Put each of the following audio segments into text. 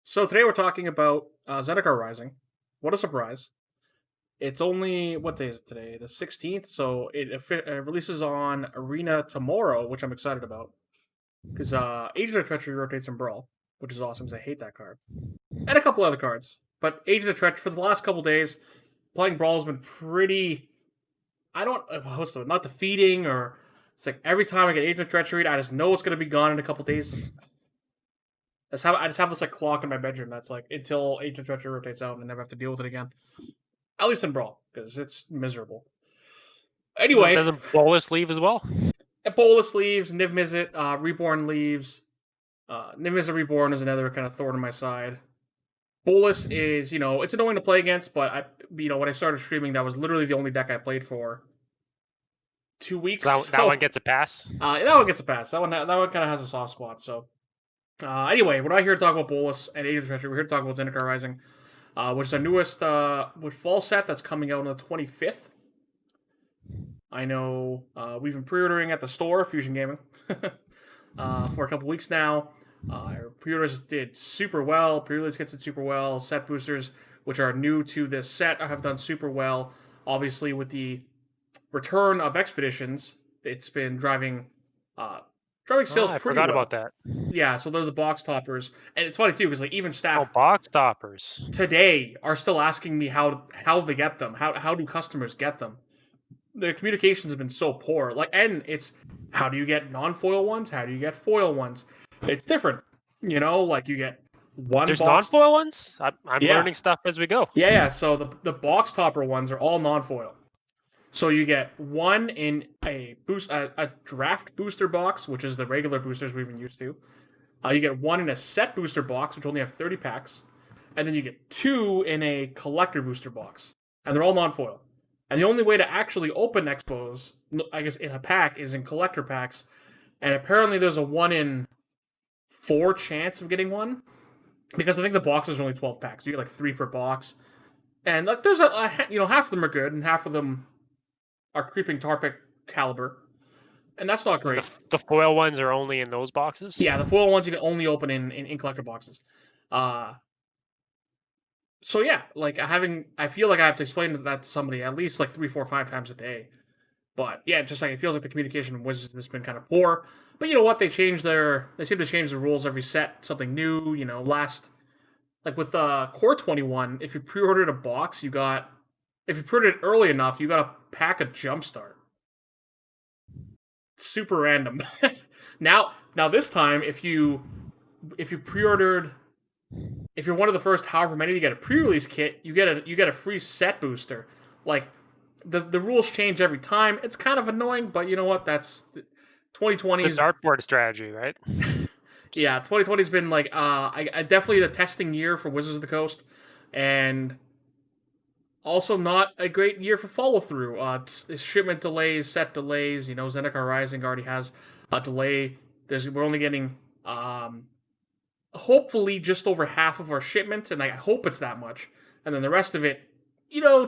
So today we're talking about Zendikar Rising. What a surprise! It's only what day is it today? The 16th. So it releases on Arena tomorrow, which I'm excited about because Agent of Treachery rotates in Brawl, which is awesome because I hate that card and a couple other cards. But Agent of Treachery for the last couple days, playing Brawl has been pretty. I don't what's the not defeating or it's like every time I get Agent of Treachery, I just know it's gonna be gone in a couple days. I just have this like clock in my bedroom that's like until Agent of Treachery rotates out and I never have to deal with it again. At least in Brawl, because it's miserable. Anyway, Doesn't Bolus leave as well? Ebola leaves, Niv Mizzet, Reborn leaves. Niv Mizzet Reborn is another kind of thorn in my side. Bolus is, it's annoying to play against, but when I started streaming, that was literally the only deck I played for 2 weeks. That one gets a pass. That one gets a pass. That one kind of has a soft spot. So, anyway, we're not here to talk about Bolus and Agent of Treachery. We're here to talk about Zendikar Rising, which is our newest fall set that's coming out on the 25th. I know we've been pre-ordering at the store, Fusion Gaming, for a couple weeks now. Our pre-orders did super well. Pre-release gets it super well. Set boosters, which are new to this set, have done super well. Obviously, with the return of expeditions, it's been driving sales pretty forgot well. about that. Yeah, so they're the box toppers, and it's funny too because like even staff box toppers today are still asking me how they get them. How do customers get them? The communications have been so poor. And it's how do you get non-foil ones? How do you get foil ones? It's different. You get one. There's non-foil ones. I'm learning stuff as we go. Yeah. So the box topper ones are all non-foil. So you get one in a draft booster box, which is the regular boosters we've been used to. You get one in a set booster box, which only have 30 packs, and then you get two in a collector booster box, and they're all non-foil. And the only way to actually open expos, I guess, in a pack is in collector packs. And apparently there's a 1 in 4 chance of getting one. Because I think the boxes are only 12 packs. You get like 3 per box. And like there's half of them are good and half of them are creeping Tarpic caliber. And that's not great. The foil ones are only in those boxes? Yeah, the foil ones you can only open in collector boxes. So yeah, I feel like I have to explain that to somebody at least like 3, 4, 5 times a day. But yeah, just like it feels like the communication with Wizards has been kind of poor. But you know what? They seem to change the rules every set, something new. Like with Core 21, if you pre-ordered a box, if you pre-ordered it early enough, you got a pack of Jumpstart. Super random. Now this time, if you pre-ordered. If you're one of the first, however many, you get a pre-release kit. You get a free set booster. Like the rules change every time. It's kind of annoying, but you know what? That's 2020's it's the dartboard strategy, right? Yeah, 2020's been like I definitely the testing year for Wizards of the Coast, and also not a great year for follow through. Shipment delays, set delays. Zendikar Rising already has a delay. We're only getting hopefully just over half of our shipment, and I hope it's that much. And then the rest of it,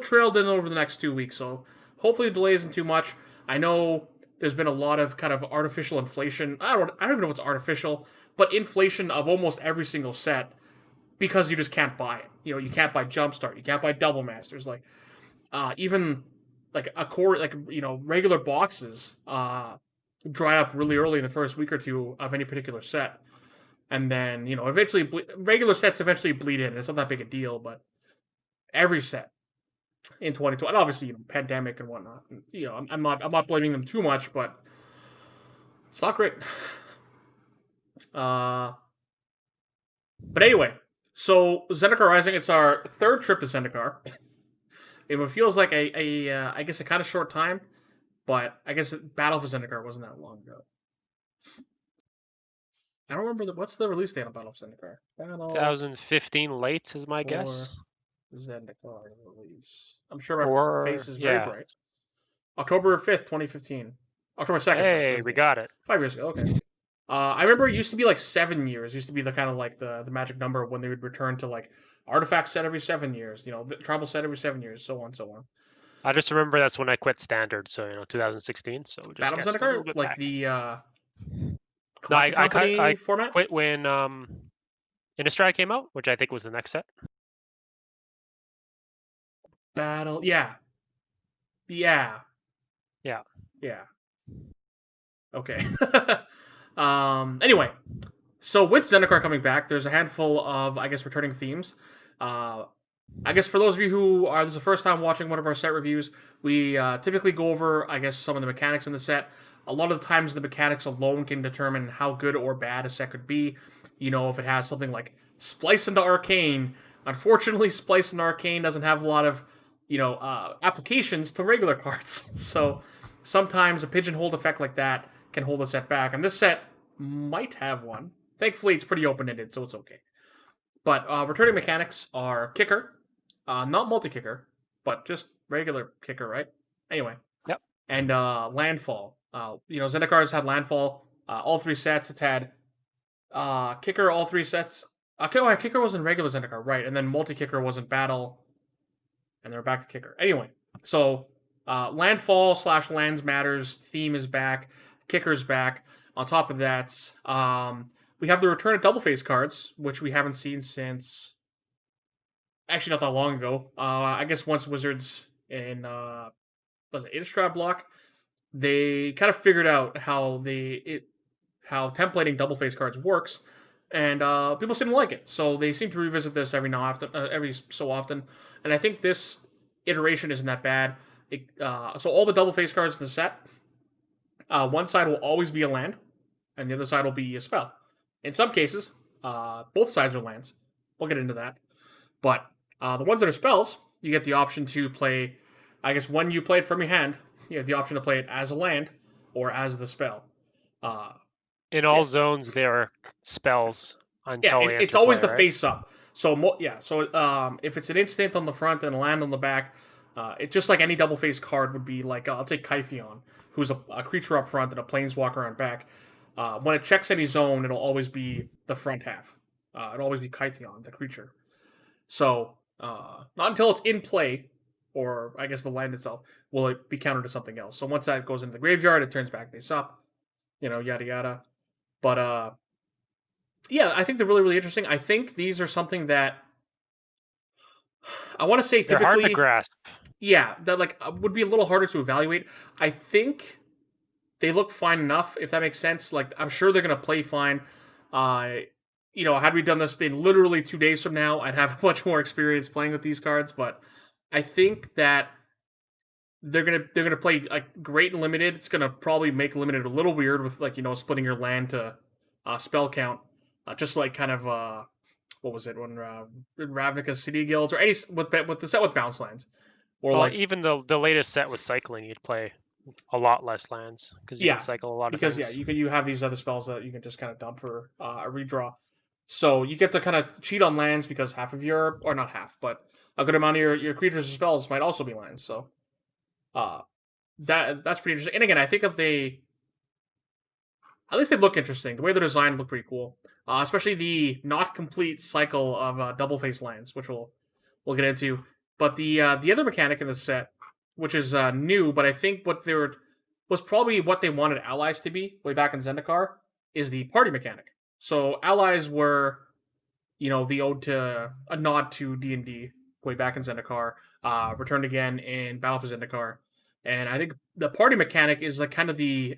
trailed in over the next 2 weeks. So hopefully the delay isn't too much. I know there's been a lot of kind of artificial inflation. I don't even know if it's artificial, but inflation of almost every single set because you just can't buy it. You can't buy Jumpstart. You can't buy Double Masters. Even like a core, regular boxes dry up really early in the first week or two of any particular set. And then, eventually, regular sets eventually bleed in. It's not that big a deal, but every set in 2020, and obviously, pandemic and whatnot. I'm not blaming them too much, but it's not great. But anyway, so Zendikar Rising, it's our third trip to Zendikar. It feels like I guess a kind of short time, but I guess Battle for Zendikar wasn't that long ago. I don't remember what's the release date on Battle of Zendikar. 2015 late is my guess. Zendikar release. I'm sure my face is very bright. October 5th, 2015. October 2nd. Hey, we got it. 5 years ago. Okay. I remember it used to be like 7 years. It used to be the kind of like the magic number when they would return to like artifacts set every 7 years. The tribal set every 7 years, so on, so on. I just remember that's when I quit standard, so 2016. So just Battle of Zendikar, like back. the I format? quit when Innistrad came out, which I think was the next set. Battle, yeah, yeah, Yeah. yeah. Okay. Anyway, so with Zendikar coming back, there's a handful of, I guess, returning themes. Uh, I guess for those of you who are this is the first time watching one of our set reviews, we typically go over, I guess, some of the mechanics in the set. A lot of the times, the mechanics alone can determine how good or bad a set could be. You know, if it has something like Splice into Arcane, unfortunately, Splice into Arcane doesn't have a lot of, applications to regular cards. So sometimes a pigeonholed effect like that can hold a set back, and this set might have one. Thankfully, it's pretty open-ended, so it's okay. But returning mechanics are kicker, not multi-kicker, but just regular kicker, right? Anyway, Yep. and landfall. Zendikar's had landfall. All three sets. It's had kicker. All three sets. Kicker was in regular Zendikar, right? And then multi-kicker was in battle, and they're back to kicker. Anyway, so landfall / lands matters theme is back. Kicker's back. On top of that, we have the return of double face cards, which we haven't seen since actually not that long ago. I guess once Wizards in was it Innistrad block, they kind of figured out how templating double face cards works, and people seem to like it. So they seem to revisit this every so often, and I think this iteration isn't that bad. So all the double face cards in the set, one side will always be a land, and the other side will be a spell. In some cases, both sides are lands. We'll get into that. But the ones that are spells, you get the option to play, I guess when you play it from your hand, you have the option to play it as a land or as the spell. In all Yeah. zones, there are spells Yeah, until they it's enter always play, the right? face up. So if it's an instant on the front and a land on the back, it's just like any double face card would be like I'll take Kytheon, who's a creature up front and a planeswalker on back. When it checks any zone, it'll always be the front half. It'll always be Kytheon, the creature. So not until it's in play, or I guess the land itself, will it be countered to something else. So once that goes into the graveyard, it turns back face up. Yada yada. But yeah, I think they're really, really interesting. I think these are something that I want to say They're hard to typically, grasp. yeah, that like would be a little harder to evaluate. I think they look fine enough, if that makes sense. Like I'm sure they're gonna play fine. Had we done this in literally 2 days from now, I'd have much more experience playing with these cards. But I think that they're gonna play like great and limited. It's gonna probably make limited a little weird with like splitting your land to spell count, just like kind of what was it when Ravnica's City Guilds or any with the set with bounce lands or Well, like even the latest set with cycling, you'd play a lot less lands because you can yeah, cycle a lot of because things. you have these other spells that you can just kind of dump for a redraw. So you get to kind of cheat on lands because half of your or not half, but a good amount of your creatures and spells might also be lands. So uh that's pretty interesting. And again, I think if they at least they look interesting. The way they're designed look pretty cool. Especially the not complete cycle of double face lands, which we'll get into. But the other mechanic in this set, which is new, but I think was probably what they wanted allies to be way back in Zendikar, is the party mechanic. So allies were, the ode to a nod to D&D way back in Zendikar, returned again in Battle for Zendikar, and I think the party mechanic is like kind of the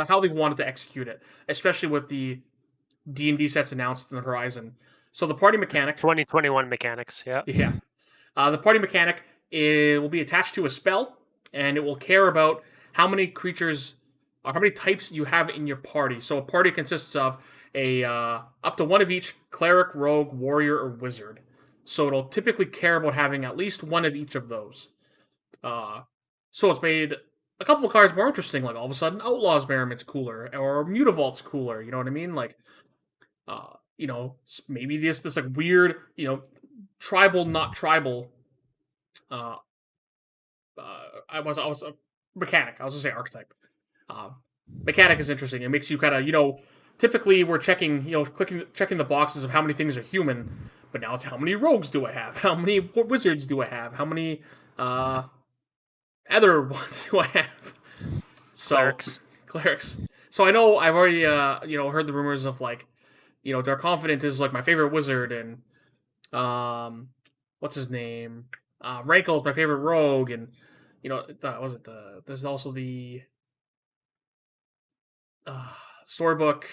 how they wanted to execute it, especially with the D&D sets announced in the horizon. So the party mechanic, 2021 mechanics, yeah. yeah, the party mechanic will be attached to a spell, and it will care about how many creatures or how many types you have in your party. So a party consists of a up to one of each cleric, rogue, warrior, or wizard. So it'll typically care about having at least one of each of those. Uh, so it's made a couple of cards more interesting. Like all of a sudden, Outlaw's Merriman's cooler, or Mutavault's cooler. You know what I mean? Like, maybe this like weird, tribal, not tribal. Uh, I was a mechanic. I was gonna say archetype. Mechanic is interesting. It makes you kind of typically we're checking checking the boxes of how many things are human, but now it's how many rogues do I have? How many wizards do I have? How many other ones do I have? So Clerics. clerics. So I know I've already heard the rumors of like Dark Confident is like my favorite wizard, and what's his name? Rankle is my favorite rogue, and was it the? There's also the uh, Storybook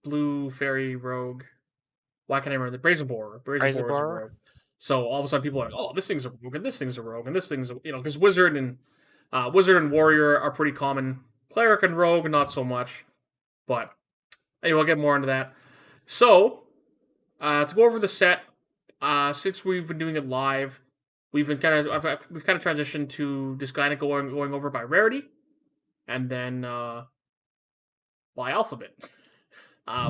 Blue Fairy Rogue. Why can't I remember the Brazen Borer? Brazen Brazen Borer is a Borrower. rogue. So all of a sudden people are like, oh, this thing's a rogue, and this thing's a rogue, and this thing's because Wizard and Warrior are pretty common. Cleric and Rogue not so much, but anyway, we'll get more into that. So to go over the set, since we've been doing it live, we've kind of transitioned to just kind of going over by rarity, and then by alphabet.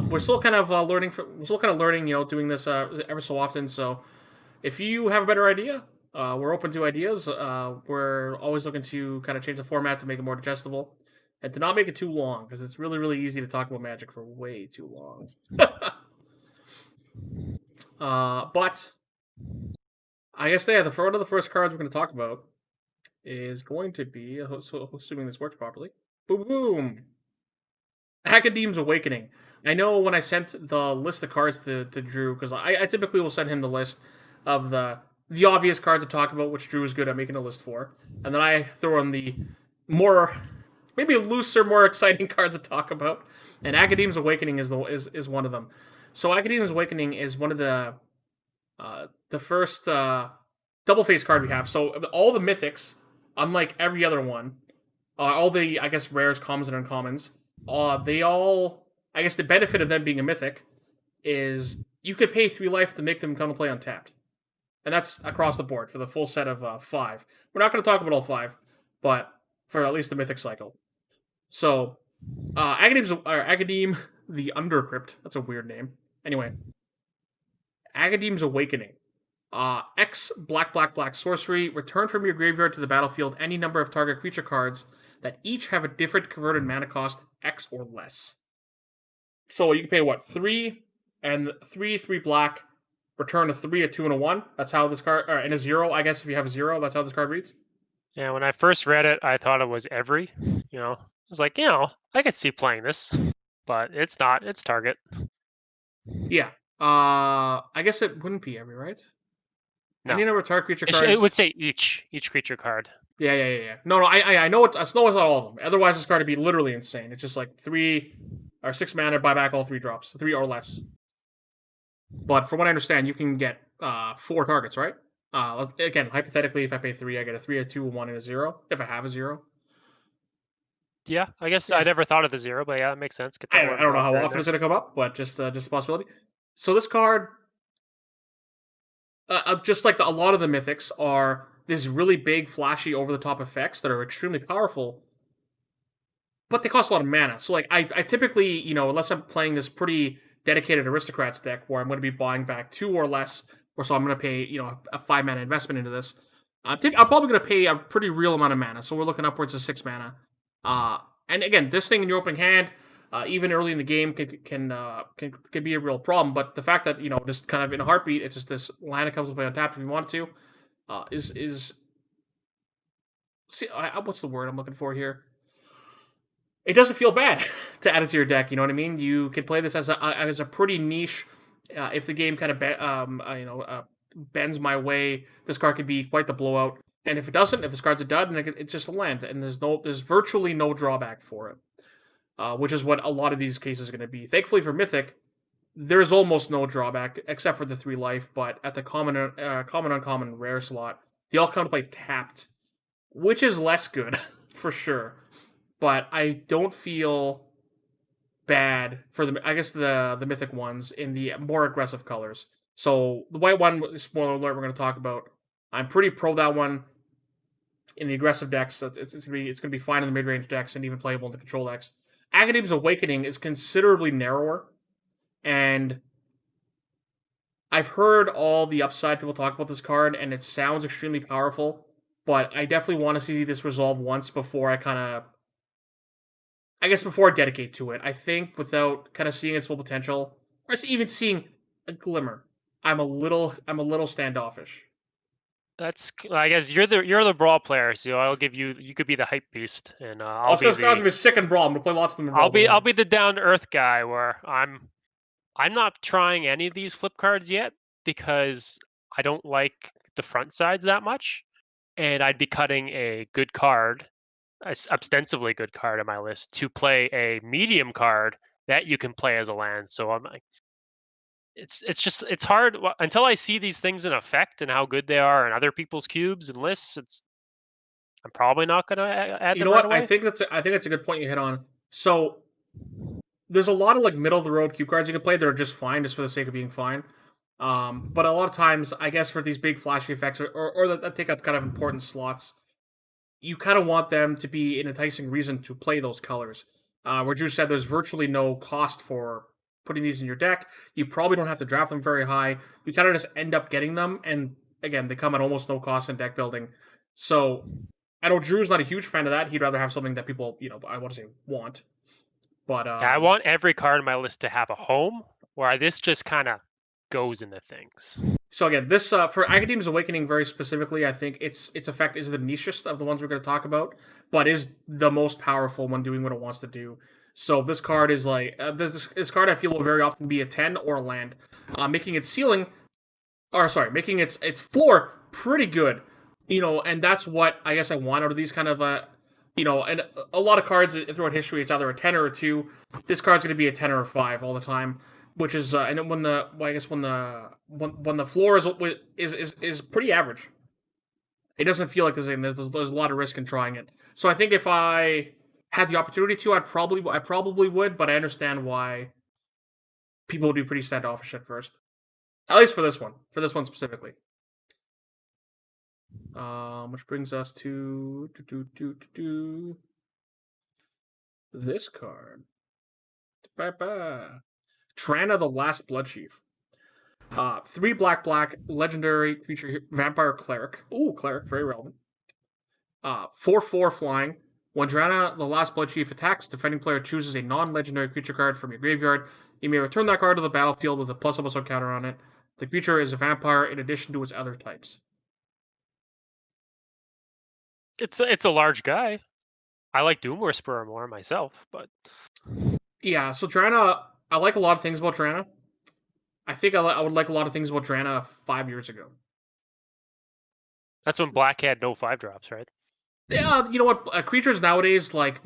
We're still kind of learning. We're still kind of learning, doing this ever so often. So if you have a better idea, we're open to ideas. We're always looking to kind of change the format to make it more digestible and to not make it too long because it's really, really easy to talk about Magic for way too long. But I guess one of the first cards we're going to talk about is going to be, assuming this works properly, boom, boom, Academ's Awakening. I know when I sent the list of cards to Drew, because I typically will send him the list of the obvious cards to talk about, which Drew is good at making a list for, and then I throw in the more maybe looser, more exciting cards to talk about. And Academ's Awakening is one of them. So Academ's Awakening is one of the first double face card we have. So all the mythics, unlike every other one, all the I guess rares, commons, and uncommons, they all I guess the benefit of them being a mythic is you could pay 3 life to make them come to play untapped, and that's across the board for the full set of 5. We're not going to talk about all 5, but for at least the mythic cycle. So, Academe the Undercrypt. That's a weird name. Anyway, Academ's Awakening. X black black black sorcery. Return from your graveyard to the battlefield any number of target creature cards that each have a different converted mana cost X or less. So you can pay 3 and 3 black. Return a 3, a 2, and a 1. That's how this card, and a 0. I guess if you have a 0, that's how this card reads. Yeah, when I first read it, I thought it was every. I was like, I could see playing this, but it's not. It's target. Yeah. I guess it wouldn't be every, right? No. Any number of target creature cards. It would say each creature card. Yeah. No. I know it's. I know it's not all of them. Otherwise, this card would be literally insane. It's just like 3 or 6 mana, buy back all 3 drops, 3 or less. But from what I understand, you can get 4 targets, right? Again, hypothetically, if I pay 3, I get a 3, a 2, a 1, and a 0. If I have a 0. Yeah, I guess I never thought of the 0, but yeah, it makes sense. I don't know how often it's going to come up, but just a possibility. So this card, just like a lot of the mythics, are this really big, flashy, over-the-top effects that are extremely powerful, but they cost a lot of mana. So like I typically, unless I'm playing this pretty dedicated aristocrats deck where I'm going to be buying back 2 or less, or so I'm going to pay a 5 mana investment into this. I'm probably going to pay a pretty real amount of mana, so we're looking upwards of 6 mana. And again, this thing in your opening hand, even early in the game, can be a real problem. But the fact that just kind of in a heartbeat, it's just this line that comes to play untapped if you want to, is see what's the word I'm looking for here? It doesn't feel bad to add it to your deck. You know what I mean? You can play this as a pretty niche. If the game kind of bends my way, this card could be quite the blowout. And if it doesn't, if this card's a dud, then it's just a land, and there's virtually no drawback for it, which is what a lot of these cases are going to be. Thankfully for Mythic, there's almost no drawback except for the 3 life. But at the common, uncommon, rare slot, they all come to play tapped, which is less good for sure. But I don't feel bad for the Mythic ones in the more aggressive colors. So the white one, spoiler alert, we're going to talk about. I'm pretty pro that one in the aggressive decks. It's gonna be fine in the mid range decks and even playable in the control decks. Academ's Awakening is considerably narrower, and I've heard all the upside people talk about this card, and it sounds extremely powerful. But I definitely want to see this resolve once before before I dedicate to it. I think without kind of seeing its full potential, or even seeing a glimmer, I'm a little standoffish. I guess you're the brawl player, so I'll give you. You could be the hype beast, and I'll be gonna be sick and brawl. I'm gonna play lots of them. I'll be the down to earth guy where I'm I'm not trying any of these flip cards yet because I don't like the front sides that much, and I'd be cutting a good card, ostensibly good card on my list to play a medium card that you can play as a land. So I'm like, it's just it's hard until I see these things in effect and how good they are in other people's cubes and lists. I'm probably not going to add You them know right what? away. I think that's a good point you hit on. So there's a lot of like middle of the road cube cards you can play that are just fine, just for the sake of being fine. But a lot of times, I guess for these big flashy effects or that take up kind of important slots, you kind of want them to be an enticing reason to play those colors. Where Drew said there's virtually no cost for putting these in your deck. You probably don't have to draft them very high. You kind of just end up getting them, and again, they come at almost no cost in deck building. So I know Drew's not a huge fan of that. He'd rather have something that people, I want to say, want. But Yeah, I want every card on my list to have a home, where this just kind of goes into things. so again, this for Academia's Awakening very specifically, I think its effect is the nichest of the ones we're going to talk about, but is the most powerful when doing what it wants to do. So this card is like this card I feel will very often be a 10 or a land, making its ceiling, or sorry, making its floor pretty good. And that's what I guess I want out of these kind of and a lot of cards throughout history, it's either a 10 or a 2. This card's going to be a 10 or a 5 all the time, which is and then when the well, I guess when the floor is pretty average. It doesn't feel like there's a lot of risk in trying it. So I think if I had the opportunity to, I probably would, but I understand why people would be pretty standoffish at first. At least for this one specifically. Which brings us to this card. Trana, the Last Blood Chief. 3 black legendary creature vampire cleric. Ooh, cleric, very relevant. 4/4 flying. When Drana, the Last Blood Chief, attacks, defending player chooses a non-legendary creature card from your graveyard. You may return that card to the battlefield with a +1/+1 counter on it. The creature is a vampire in addition to its other types. It's a large guy. I like Doom Whisperer more myself, but Yeah, so Drana, I like a lot of things about Drana. I think I would like a lot of things about Drana 5 years ago. that's when Black had no 5-drops, right? Yeah, you know what? Creatures nowadays like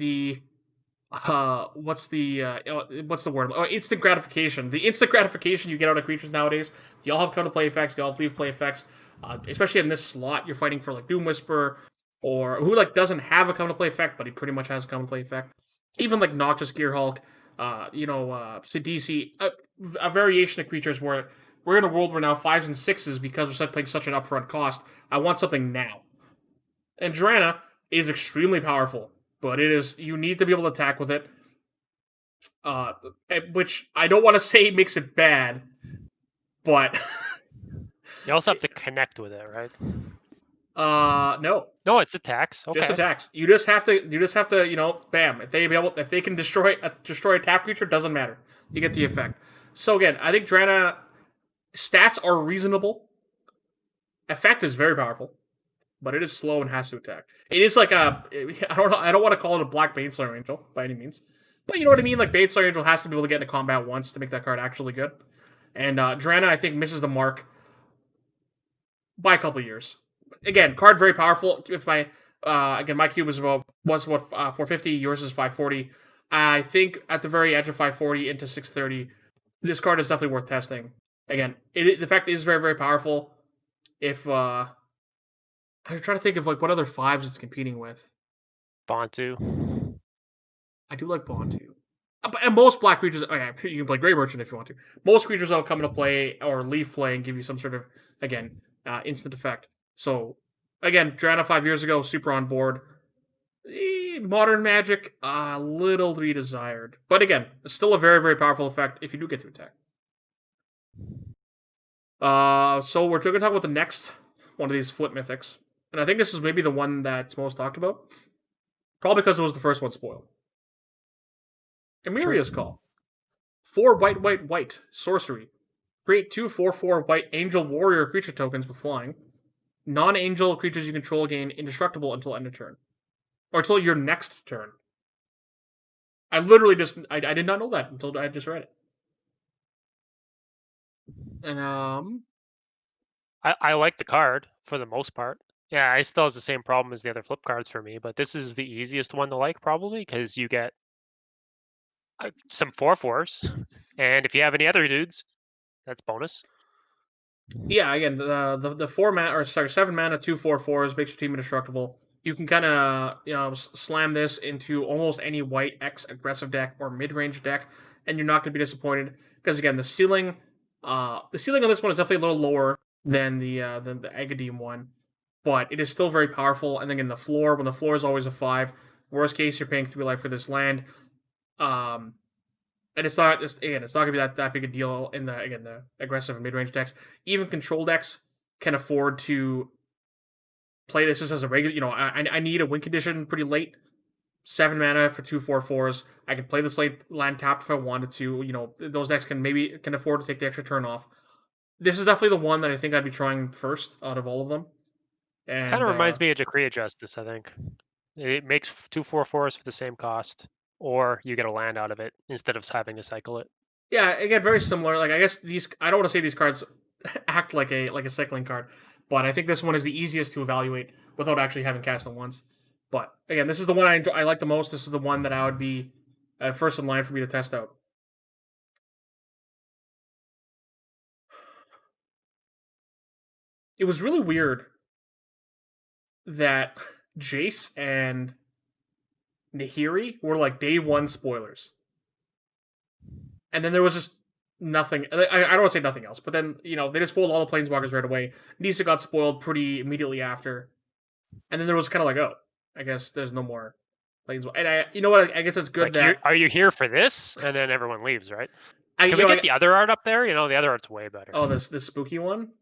what's the word? Oh, instant gratification. The instant gratification you get out of creatures nowadays. They all have come to play effects. They all have leave play effects. Especially in this slot, you're fighting for like Doom Whisper, or who like doesn't have a come to play effect, but he pretty much has a come to play effect. Even like Noxious Gearhulk, Sidisi, a variation of creatures where we're in a world where now 5s and 6s, because we're playing such an upfront cost. I want something now. And Drana is extremely powerful, but you need to be able to attack with it. Which I don't want to say makes it bad, but You also have to connect with it, right? no, No, it's attacks. Okay. just attacks. You just have to, bam. If they can destroy a tap creature, doesn't matter. You get the effect. So again, I think Drana stats are reasonable. Effect is very powerful, but it is slow and has to attack. It is like I don't want to call it a black Baneslayer Angel by any means, but you know what I mean. Like Baneslayer Angel has to be able to get into combat once to make that card actually good, and Drana I think misses the mark by a couple years. Again, card very powerful. If my again my cube was 450, yours is 540. I think at the very edge of 540 into 630, this card is definitely worth testing. Again, the effect is very very powerful. If I'm trying to think of like what other 5s it's competing with. Bantu. I do like Bontu. And most black creatures, you can play Grey Merchant if you want to. Most creatures that'll come into play or leave play and give you some sort of, again, instant effect. So, again, Drana 5 years ago, super on board. Modern Magic, a little to be desired. But again, it's still a very, very powerful effect if you do get to attack. So we're going to talk about the next one of these flip mythics. And I think this is maybe the one that's most talked about. Probably because it was the first one spoiled. Emeria's Call. 4 white, sorcery. Create 2 4/4 white angel warrior creature tokens with flying. Non-angel creatures you control gain indestructible until end of turn. Or until your next turn. I literally I did not know that until I just read it. I like the card for the most part. Yeah, it still has the same problem as the other flip cards for me, but this is the easiest one to like probably because you get some 4/4s, and if you have any other dudes, that's bonus. Yeah, again, the 4 mana, or sorry, 7 mana, 2/4/4s makes your team indestructible. You can kind of slam this into almost any white X aggressive deck or mid range deck, and you're not going to be disappointed because again, the ceiling on this one is definitely a little lower than the Agadim one, but it is still very powerful. And then in the floor, when the floor is always a 5, worst case you're paying 3 life for this land. Um, and it's not gonna be that big a deal in the aggressive and mid range decks. Even control decks can afford to play this just as a regular. I need a win condition pretty late. 7 mana for 2/4/4s. I can play this late land tapped if I wanted to. Those decks can afford to take the extra turn off. This is definitely the one that I think I'd be trying first out of all of them. Kind And of reminds me of Decree Justice, I think. It makes 2/4/4s for the same cost, or you get a land out of it instead of having to cycle it. yeah, again, very similar. Like I guess these, I don't want to say these cards act like a cycling card, but I think this one is the easiest to evaluate without actually having cast it once. But again, this is the one I like the most. This is the one that I would be first in line for me to test out. It was really weird that Jace and Nahiri were like day one spoilers, and then there was just nothing. I don't want to say nothing else, but then they just spoiled all the planeswalkers right away. Nisa got spoiled pretty immediately after, and then there was kind of like, oh, I guess there's no more planeswalkers. And you know what? I guess it's good that are you here for this? And then everyone leaves, right? I Can we get the other art up there? The other art's way better. Oh, this spooky one.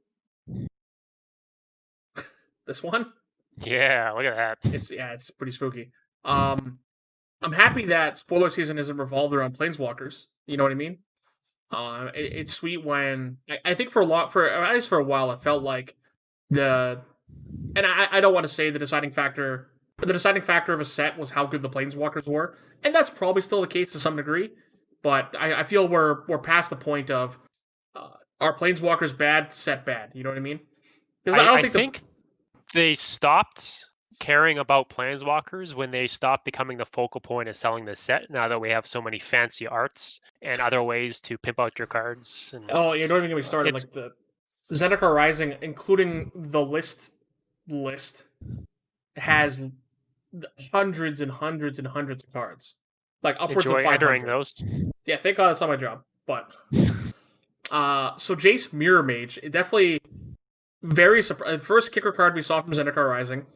This one. Yeah, look at that. It's pretty spooky. I'm happy that spoiler season isn't revolved around planeswalkers. You know what I mean? It's sweet when I think for at least for a while, it felt like and I don't want to say the deciding factor. The deciding factor of a set was how good the planeswalkers were, and that's probably still the case to some degree. But I feel we're past the point of are planeswalkers bad, set bad. You know what I mean? Because I think they stopped caring about planeswalkers when they stopped becoming the focal point of selling the set. Now that we have so many fancy arts and other ways to pimp out your cards. And don't even get me started. Like the Zendikar Rising, including the list, has hundreds and hundreds and hundreds of cards, like upwards of 500. Entering those. Yeah, thank God that's not my job. But so Jace Mirror Mage, it definitely very surprised. First kicker card we saw from Zendikar Rising.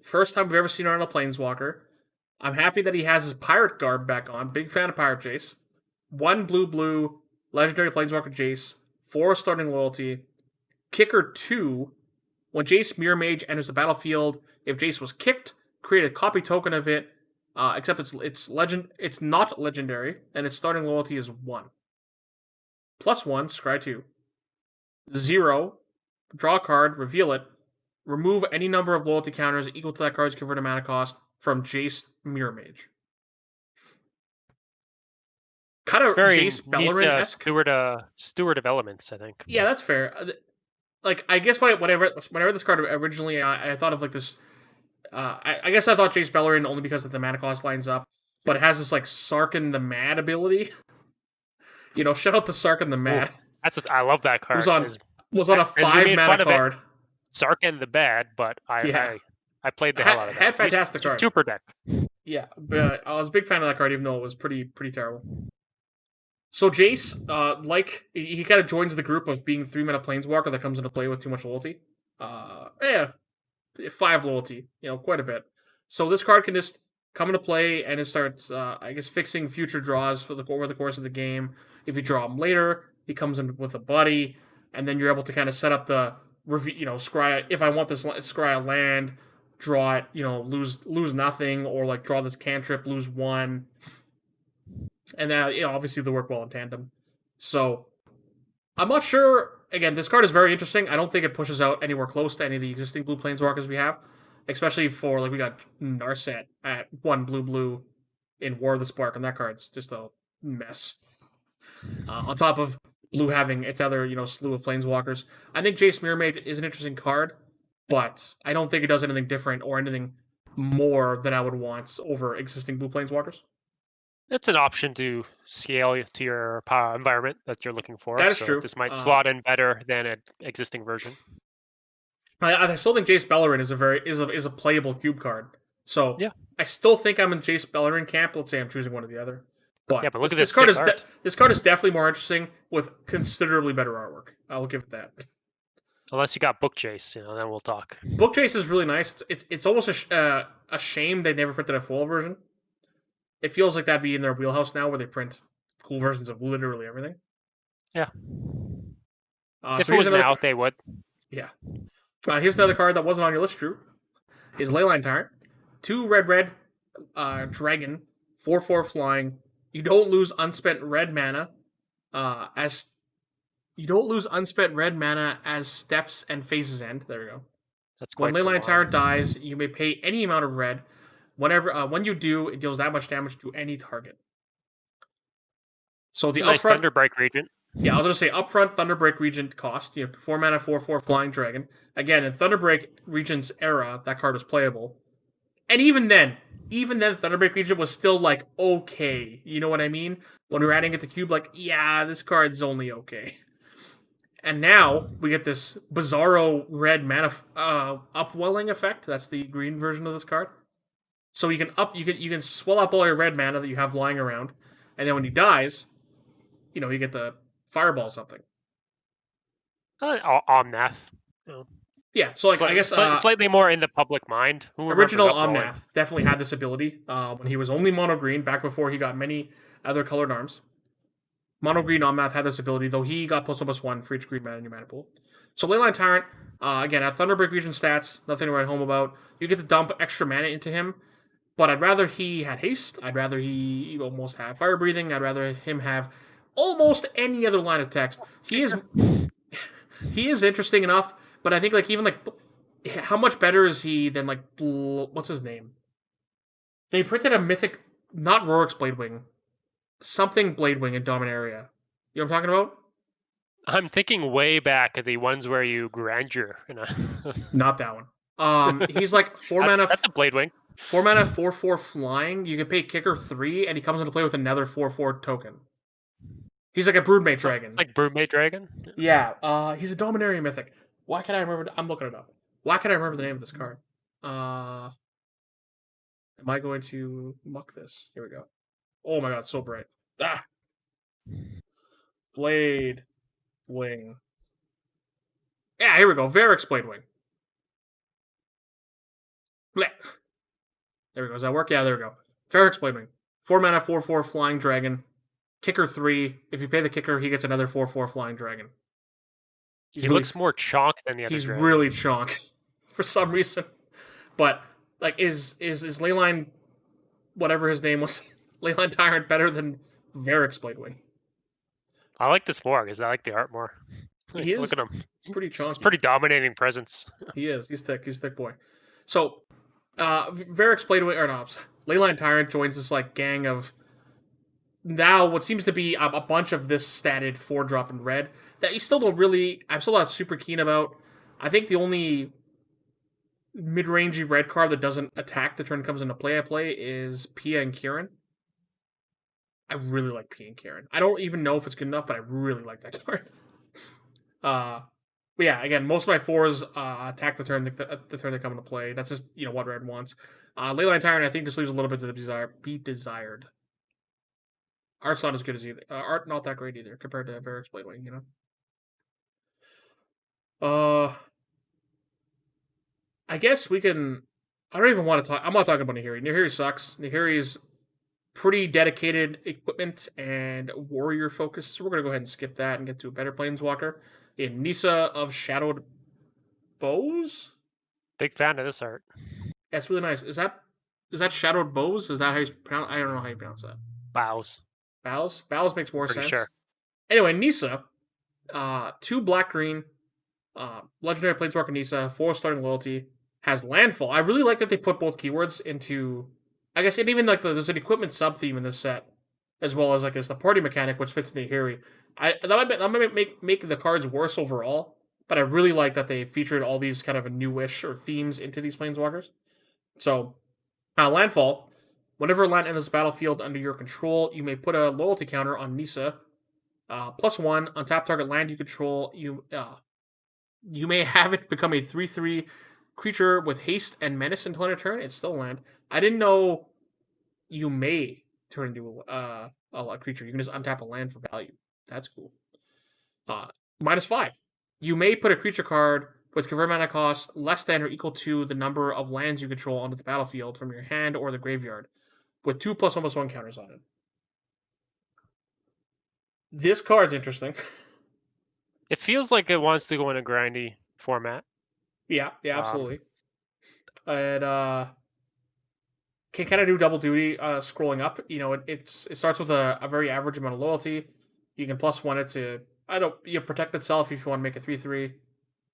First time we've ever seen it on a Planeswalker. I'm happy that he has his Pirate garb back on. Big fan of Pirate Jace. 1 blue Legendary Planeswalker Jace. 4 starting loyalty. Kicker 2. When Jace Mirror Mage enters the battlefield, if Jace was kicked, create a copy token of it. Except it's not legendary, and its starting loyalty is 1. +1, scry 2. 0. Draw a card, reveal it. Remove any number of loyalty counters equal to that card's converted mana cost from Jace Mirror Mage. Kind of Jace Bellerin-esque. Steward of Elements, I think. Yeah, that's fair. Like, I guess whenever this card originally, I thought of like this. I guess I thought Jace Bellerin only because of the mana cost lines up, but it has this like Sarkhan the Mad ability. Shout out to Sarkhan the Mad. Ooh, I love that card. Was on a 5 mana card. Sarkhan the Bad, but I played the hell out of that. Had fantastic card. Super deck. Yeah, but I was a big fan of that card, even though it was pretty terrible. So Jace, he kind of joins the group of being 3 mana Planeswalker that comes into play with too much loyalty. 5 loyalty, quite a bit. So this card can just come into play and it starts, fixing future draws over the course of the game. If you draw him later, he comes in with a buddy, and then you're able to kind of set up the scry. If I want this scry a land, draw it. Lose nothing, or like draw this cantrip, lose 1. And then, obviously they work well in tandem. So, I'm not sure. Again, this card is very interesting. I don't think it pushes out anywhere close to any of the existing blue planeswalkers we have. Especially for, we got Narset at 1 blue in War of the Spark, and that card's just a mess. On top of blue having its other, slew of planeswalkers. I think Jace Mirrormage is an interesting card, but I don't think it does anything different or anything more than I would want over existing blue planeswalkers. It's an option to scale to your power environment that you're looking for. That is So true. this might slot in better than an existing version. I still think Jace Beleren is a playable cube card. So Yeah. I still think I'm in Jace Beleren camp. Let's say I'm choosing one or the other. But Yeah, but look at this this card sick is art. this card is definitely more interesting with considerably better artwork. I'll give it that. Unless you got Book Chase, then we'll talk. Book Chase is really nice. It's almost a shame they never printed a full version. It feels like that'd be in their wheelhouse now, where they print cool versions of literally everything. Yeah. If So it here's was now, another, they would. yeah. Here's another card that wasn't on your list, Drew. Is Leyline Tyrant. 2 red, dragon, 4/4 flying. You don't lose unspent red mana. As you don't lose unspent red mana as steps and phases end. There we go. That's When quite the Leyline line. Tyrant dies, you may pay any amount of red. When you do, it deals that much damage to any target. So It's the a nice upfront, Thunderbreak Regent. yeah, I was gonna say upfront Thunderbreak Regent cost. 4 mana, 4/4 flying dragon. Again, in Thunderbreak Regent's era, that card was playable. And even then, Thunderbreak Regent was still like okay. You know what I mean? When we were adding it to cube, like, yeah, this card's only okay. And now we get this bizarro red mana upwelling effect. That's the green version of this card. So you can swell up all your red mana that you have lying around, and then when he dies, you get the fireball something. Omnath. Yeah, so I guess slightly more in the public mind. Who original remembers Upwelling? Omnath definitely had this ability when he was only mono green, back before he got many other colored arms. Mono green Omnath had this ability, though he got +1/+1 for each green mana in your mana pool. So Leyline Tyrant, again, at Thunderbreak Region stats, nothing to write home about. You get to dump extra mana into him, but I'd rather he had haste. I'd rather he almost have fire breathing. I'd rather him have almost any other line of text. He is interesting enough, but I think how much better is he than what's his name? They printed a mythic, not Rorik's Bladewing, something Bladewing in Dominaria. You know what I'm talking about? I'm thinking way back at the ones where you grandeur. Not that one. He's like 4 mana. That's a Bladewing. 4 mana, 4/4 flying. You can pay kicker 3, and he comes into play with another 4/4 token. He's like a Broodmate Dragon. It's like Broodmate Dragon? Yeah. He's a Dominaria mythic. Why can't I remember? I'm looking it up. Why can't I remember the name of this card? Am I going to muck this? Here we go. Oh my god, it's so bright. Ah! Blade Wing. Yeah, here we go. Varix Blade Wing. Blech. There we go. Does that work? Yeah, there we go. Varix Blade Wing. 4 mana, 4/4 flying dragon. Kicker 3. If you pay the kicker, he gets another 4/4 flying dragon. He looks more chonk than the other. He's dragon. really chonk for some reason. But is Leyline, whatever his name was, Leyline Tyrant better than Varix Bladewing? I like this more because I like the art more. He is Look at him. pretty chonky. It's pretty dominating presence. He is. He's thick. He's a thick boy. So Varix Bladewing, or no, Leyline Tyrant joins this gang of now what seems to be a bunch of this statted 4-drop in red that you still don't really. I'm still not super keen about. I think the only mid-rangey red card that doesn't attack the turn it comes into play I play is Pia and Kieran. I really like Pia and Kieran. I don't even know if it's good enough, but I really like that card. But yeah, again, most of my 4s attack the turn the turn they come into play. That's just what red wants. Leyline Tyrant, I think, just leaves a little bit to be desired. Art's not as good as either. Art not that great either compared to Varix Bladewing, I guess we can. I don't even want to talk. I'm not talking about Nahiri. Nahiri sucks. Nahiri's pretty dedicated equipment and warrior focus. So we're gonna go ahead and skip that and get to a better planeswalker in Nissa of Shadowed Bows. Big fan of this art. That's really nice. Is that Shadowed Bows? Is that how you pronounce? I don't know how you pronounce that. Bows. Bows makes more sense. Sure. Anyway, Nissa, 2 black-green, legendary planeswalker Nissa, 4 starting loyalty, has landfall. I really like that they put both keywords into. I guess, and even there's an equipment sub theme in this set as well as like as the party mechanic, which fits into Nahiri. That might make the cards worse overall, but I really like that they featured all these kind of newish or themes into these planeswalkers. So, landfall. Whenever a land enters the battlefield under your control, you may put a loyalty counter on Nissa. +1 on top target land you control. You may have it become a 3/3 creature with haste and menace until end of turn. It's still land. I didn't know you may turn into a creature. You can just untap a land for value. That's cool. -5. You may put a creature card with convert mana cost less than or equal to the number of lands you control onto the battlefield from your hand or the graveyard, with 2+1/+1 counters on it. This card's interesting. It feels like it wants to go in a grindy format. Yeah, Um, absolutely. It can kind of do double duty scrolling up. It starts with a very average amount of loyalty. You can +1 it to protect itself if you want to make a 3/3.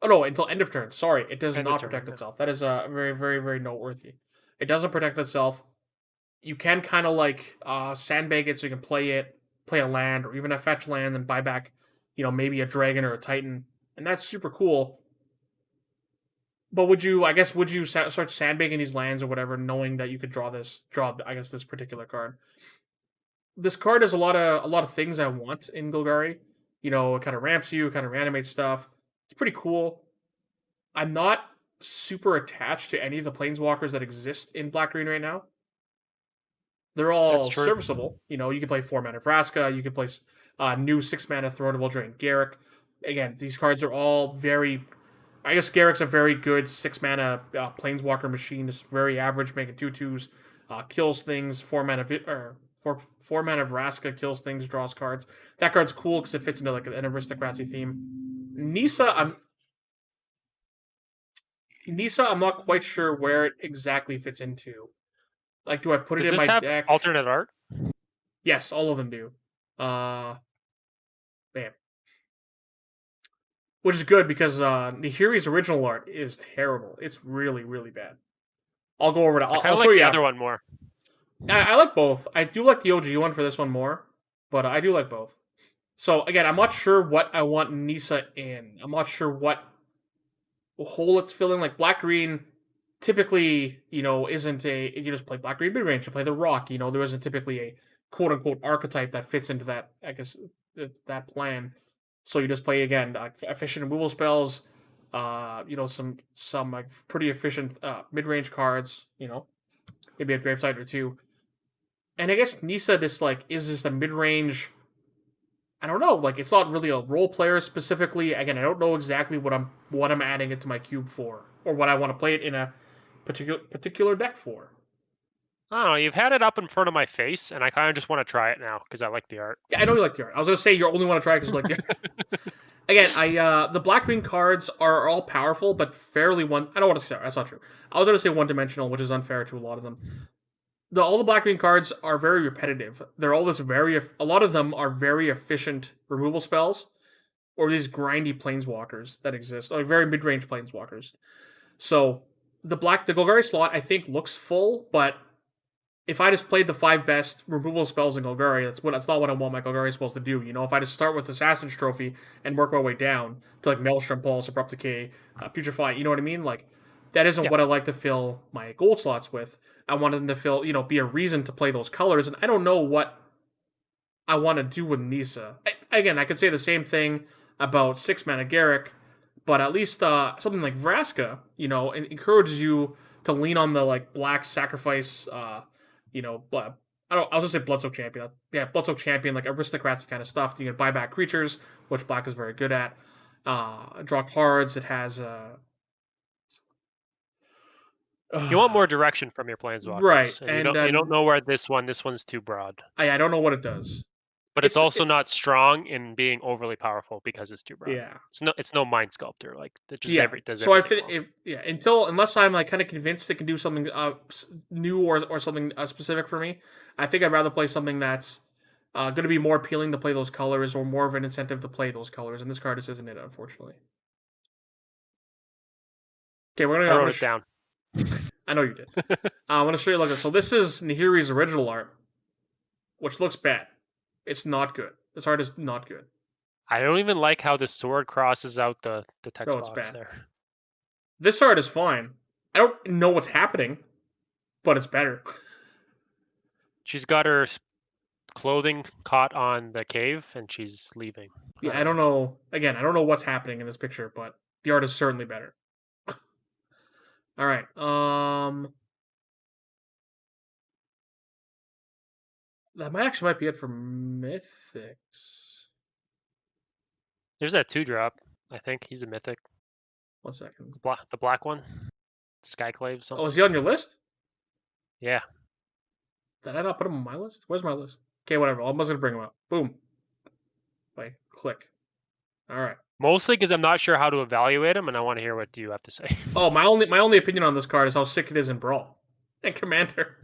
Oh no, until end of turn. Sorry, it does End of not turn. protect itself. That is very, very, very noteworthy. It doesn't protect itself. You can kind of like sandbag it so you can play a land, or even a fetch land and buy back, maybe a dragon or a titan, and that's super cool. But would you start sandbagging these lands or whatever, knowing that you could draw this particular card? This card does a lot of things I want in Golgari. It kind of ramps you, kind of reanimates stuff. It's pretty cool. I'm not super attached to any of the planeswalkers that exist in Black Green right now. They're That's all true. serviceable. You can play 4 mana Vraska, you can play new 6 mana Thronable Drain Garruk. Again, these cards are all very. I guess Garrick's a very good 6 mana planeswalker machine. It's very average, making 2/2s, kills things. 4 mana four mana Vraska kills things, draws cards. That card's cool because it fits into like an aristocracy theme. Nisa, I'm not quite sure where it exactly fits into. Like, do I put it Does in this my have deck? alternate art? Yes, all of them do. Bam. Which is good because Nihiri's original art is terrible. It's really, really bad. I'll go over it. I I'll, kind I'll of show like you the other after. one more. I like both. I do like the OG one for this one more, but I do like both. So again, I'm not sure what I want Nisa in. I'm not sure what hole it's filling. Like black green, typically, isn't a. You just play black green mid range. You play the rock. There isn't typically a quote unquote archetype that fits into that. I guess that plan. So you just play again efficient removal spells. Some like pretty efficient mid range cards. Maybe a Gravetide or two. And I guess Nisa just like is just a mid range. I don't know. Like it's not really a role player specifically. Again, I don't know exactly what I'm adding it to my cube for, or what I want to play it in a particular deck for. I don't know. You've had it up in front of my face, and I kind of just want to try it now because I like the art. Yeah, I know you like the art. I was gonna say you only want to try it because you like the art. Again, the black green cards are all powerful, but fairly one. I don't want to say that's not true. I was gonna say one dimensional, which is unfair to a lot of them. All the black green cards are very repetitive. They're all this very. A lot of them are very efficient removal spells, or these grindy planeswalkers that exist, like very mid range planeswalkers. So the Golgari slot I think looks full, but if I just played the 5 best removal spells in Golgari, that's not what I want my Golgari spells to do. If I just start with Assassin's Trophy and work my way down to like Maelstrom Pulse, Abrupt Decay, Putrefy, you know what I mean? Like that isn't Yeah. what I like to fill my gold slots with. I want them to be a reason to play those colors, and I don't know what I want to do with Nisa. Again, I could say the same thing about 6 mana Garruk, but at least something like Vraska, it encourages you to lean on the like black sacrifice. I don't. I was gonna say Bloodsoak Champion. Yeah, Bloodsoak Champion, like aristocrats kind of stuff. You can buy back creatures, which black is very good at. Draw cards. It has You want more direction from your right, planeswalkers, and you and don't know where this one's too broad. I don't know what it does. But it's also not strong in being overly powerful because it's too broad. Yeah. It's no mind sculptor like that just Yeah. does So I everything feel well. unless I'm like kind of convinced it can do something new or something specific for me, I think I'd rather play something that's going to be more appealing to play those colors, or more of an incentive to play those colors. And this card just isn't it, unfortunately. Okay, we're gonna. I wrote it down. I know you did. I'm gonna show you. Look, so this is Nahiri's original art, which looks bad. It's not good. This art is not good. I don't even like how the sword crosses out the No, text it's box bad. there. This art is fine. I don't know what's happening, but it's better. She's got her clothing caught on the cave and she's leaving. Yeah, I don't know. Again, I don't know what's happening in this picture, but the art is certainly better. All right. That might be it for mythics. There's that 2-drop. I think he's a mythic. 1 second. The black one. Skyclave Oh, something. is he on your list? Yeah. Did I not put him on my list? Where's my list? Okay, whatever. I'm just gonna bring him up. Boom. Wait, click. All right. Mostly because I'm not sure how to evaluate him, and I want to hear what you have to say. Oh, my only opinion on this card is how sick it is in Brawl and Commander.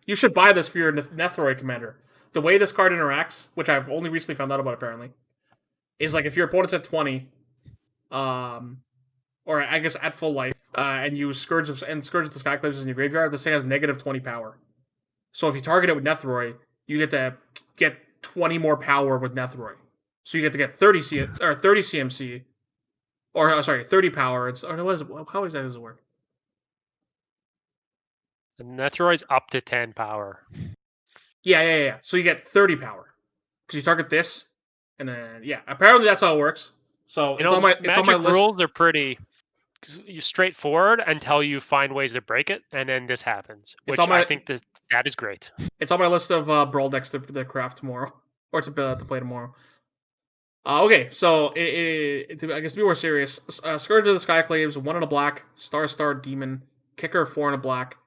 You should buy this for your Nethroi Commander. The way this card interacts, which I've only recently found out about apparently, is like if your opponent's at 20, or I guess at full life, and you Scourge of the Skyclaves in your graveyard, this thing has negative 20 power. So if you target it with Nethroi, you get to get 20 more power with Nethroi. So you get to get 30 CMC, or sorry, 30 power. It's or what is it, how exactly does it work? The Nethroid's up to 10 power. Yeah. So you get 30 power because you target this, and then yeah, apparently that's how it works. So it's on my Magic list. rules are pretty straightforward until you find ways to break it, and then this happens, which I think that is great. It's on my list of brawl decks to craft tomorrow or to play tomorrow. Okay, so I guess to be more serious, Scourge of the Skyclaves, 1 in a black, Star Demon, kicker 4 in a black.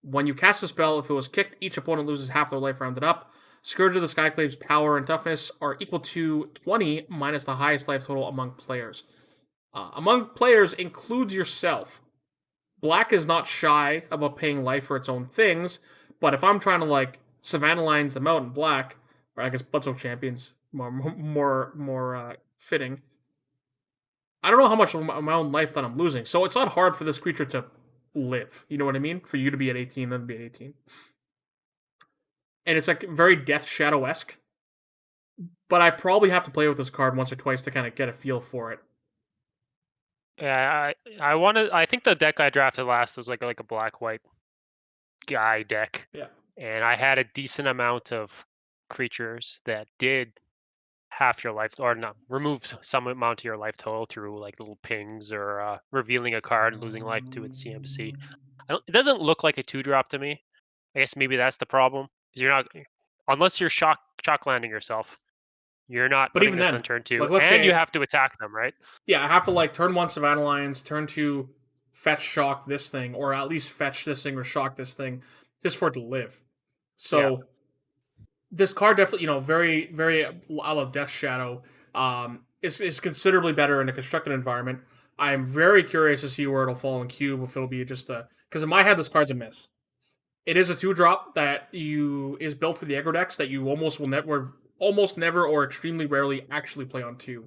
When you cast a spell, if it was kicked, each opponent loses half their life rounded up. Scourge of the Skyclaves' power and toughness are equal to 20 minus the highest life total among players. Among players includes yourself. Black is not shy about paying life for its own things, but if I'm trying to like Savannah Lions them out in black, or I guess Bloodsoak Champions, more fitting. I don't know how much of my own life that I'm losing, so it's not hard for this creature to live. You know what I mean? For you to be at 18, then to be at 18, and it's like very Death Shadow esque. But I probably have to play with this card once or twice to kind of get a feel for it. Yeah, I think the deck I drafted last was like a black white guy deck. Yeah. And I had a decent amount of creatures that did half your life, or not, remove some amount of your life total through like little pings or revealing a card and losing life to its CMC. It doesn't look like a 2-drop to me. I guess maybe that's the problem. You're not, unless you're shock landing yourself, you're not But putting even this then, on turn 2, like, let's and say you have to attack them, right? Yeah, I have to like turn 1 Savannah Lions, turn 2 fetch shock this thing, or at least fetch this thing or shock this thing, just for it to live. So this card definitely, very, very a la Death Shadow, is considerably better in a constructed environment. I'm very curious to see where it'll fall in cube, if it'll be just a because in my head this card's a miss. It is a 2-drop that is built for the aggro decks that you almost never or extremely rarely actually play on 2.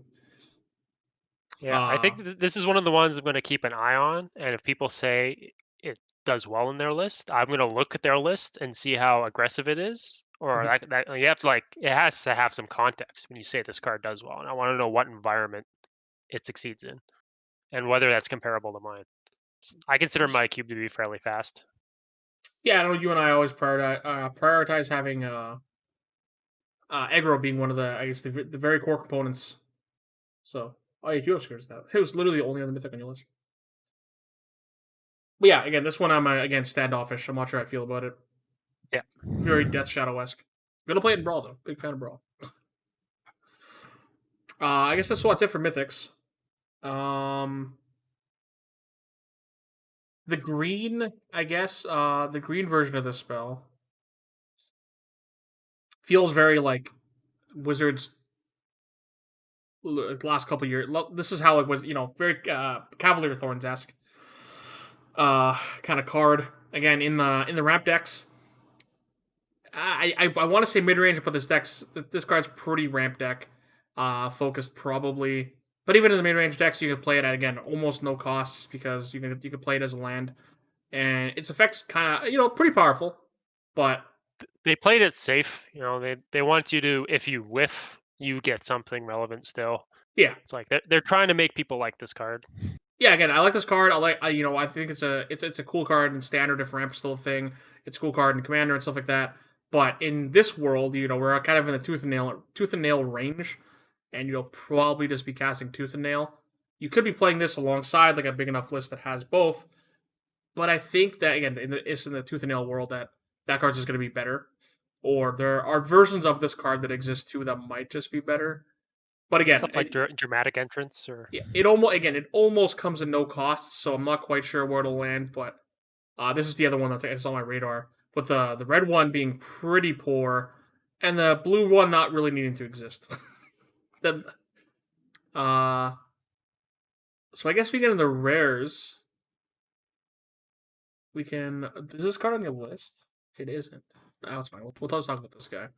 Yeah, I think this is one of the ones I'm going to keep an eye on. And if people say it does well in their list, I'm going to look at their list and see how aggressive it is. Or that you have to it has to have some context when you say this card does well. And I want to know what environment it succeeds in and whether that's comparable to mine. I consider my cube to be fairly fast. Yeah, I know you and I always prioritize having aggro being one of the, I guess, the very core components. So, oh, you do have Scourge now. It was literally only on the Mythic on your list. But yeah, again, this one I'm, again, standoffish. I'm not sure how I feel about it. Yeah. Very Death Shadow-esque. Gonna play it in Brawl, though. Big fan of Brawl. I guess that's what's it for Mythics. The green, I guess, the green version of this spell feels very like Wizards last couple years. This is how it was, very Cavalier Thorns esque kind of card. Again, in the ramp decks, I want to say mid range, but this card's pretty ramp deck focused probably. But even in the mid range decks, you can play it at again almost no cost, just because you can play it as a land, and its effects kind of pretty powerful, but they played it safe. You know, they want you to, if you whiff, you get something relevant still. Yeah, It's like they're trying to make people like this card. yeah. Again, I like this card. I think it's a cool card in standard if ramp's still a thing. It's a cool card in commander and stuff like that. But in this world, we're kind of in the tooth and nail range, and you'll probably just be casting tooth and nail. You could be playing this alongside like a big enough list that has both. But I think that again, it's in the tooth and nail world that card's just going to be better. Or there are versions of this card that exist too that might just be better. But again, Stuff like dramatic entrance or it almost comes at no cost, so I'm not quite sure where it'll land. But this is the other one that's on my radar. But the red one being pretty poor, and the blue one not really needing to exist. the so I guess we get into rares. We can. Is this card on your list? It isn't. No, that's fine. We'll talk about this guy.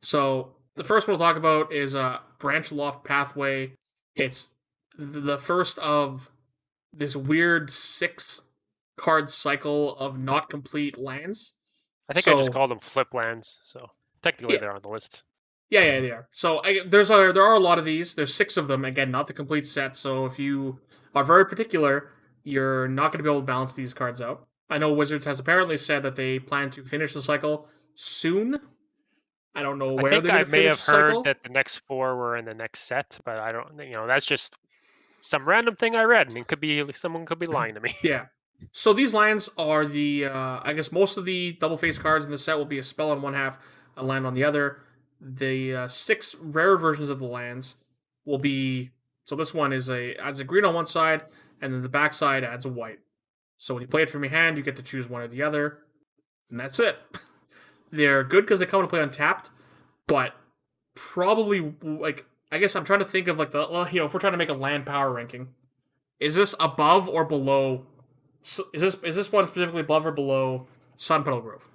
So the first one we'll talk about is Branch Loft Pathway. It's the first of this weird 6-card cycle of not complete lands. I think I just called them flip lands, so technically they're on the list. Yeah, they are. So there are a lot of these. There's 6 of them. Again, not the complete set. So if you are very particular, you're not going to be able to balance these cards out. I know Wizards has apparently said that they plan to finish the cycle soon. I don't know where they're going to finish the cycle. I may have heard that the next 4 were in the next set, but I don't. That's just some random thing I read. I mean, someone could be lying to me. Yeah. So these lands are the I guess most of the double face cards in the set will be a spell on one half, a land on the other. The 6 rare versions of the lands will be, so this one adds a green on one side, and then the back side adds a white. So when you play it from your hand, you get to choose one or the other, and that's it. They're good because they come into play untapped, but probably I guess I'm trying to think of if we're trying to make a land power ranking, is this above or below? Is this one specifically above or below Sunpetal Grove?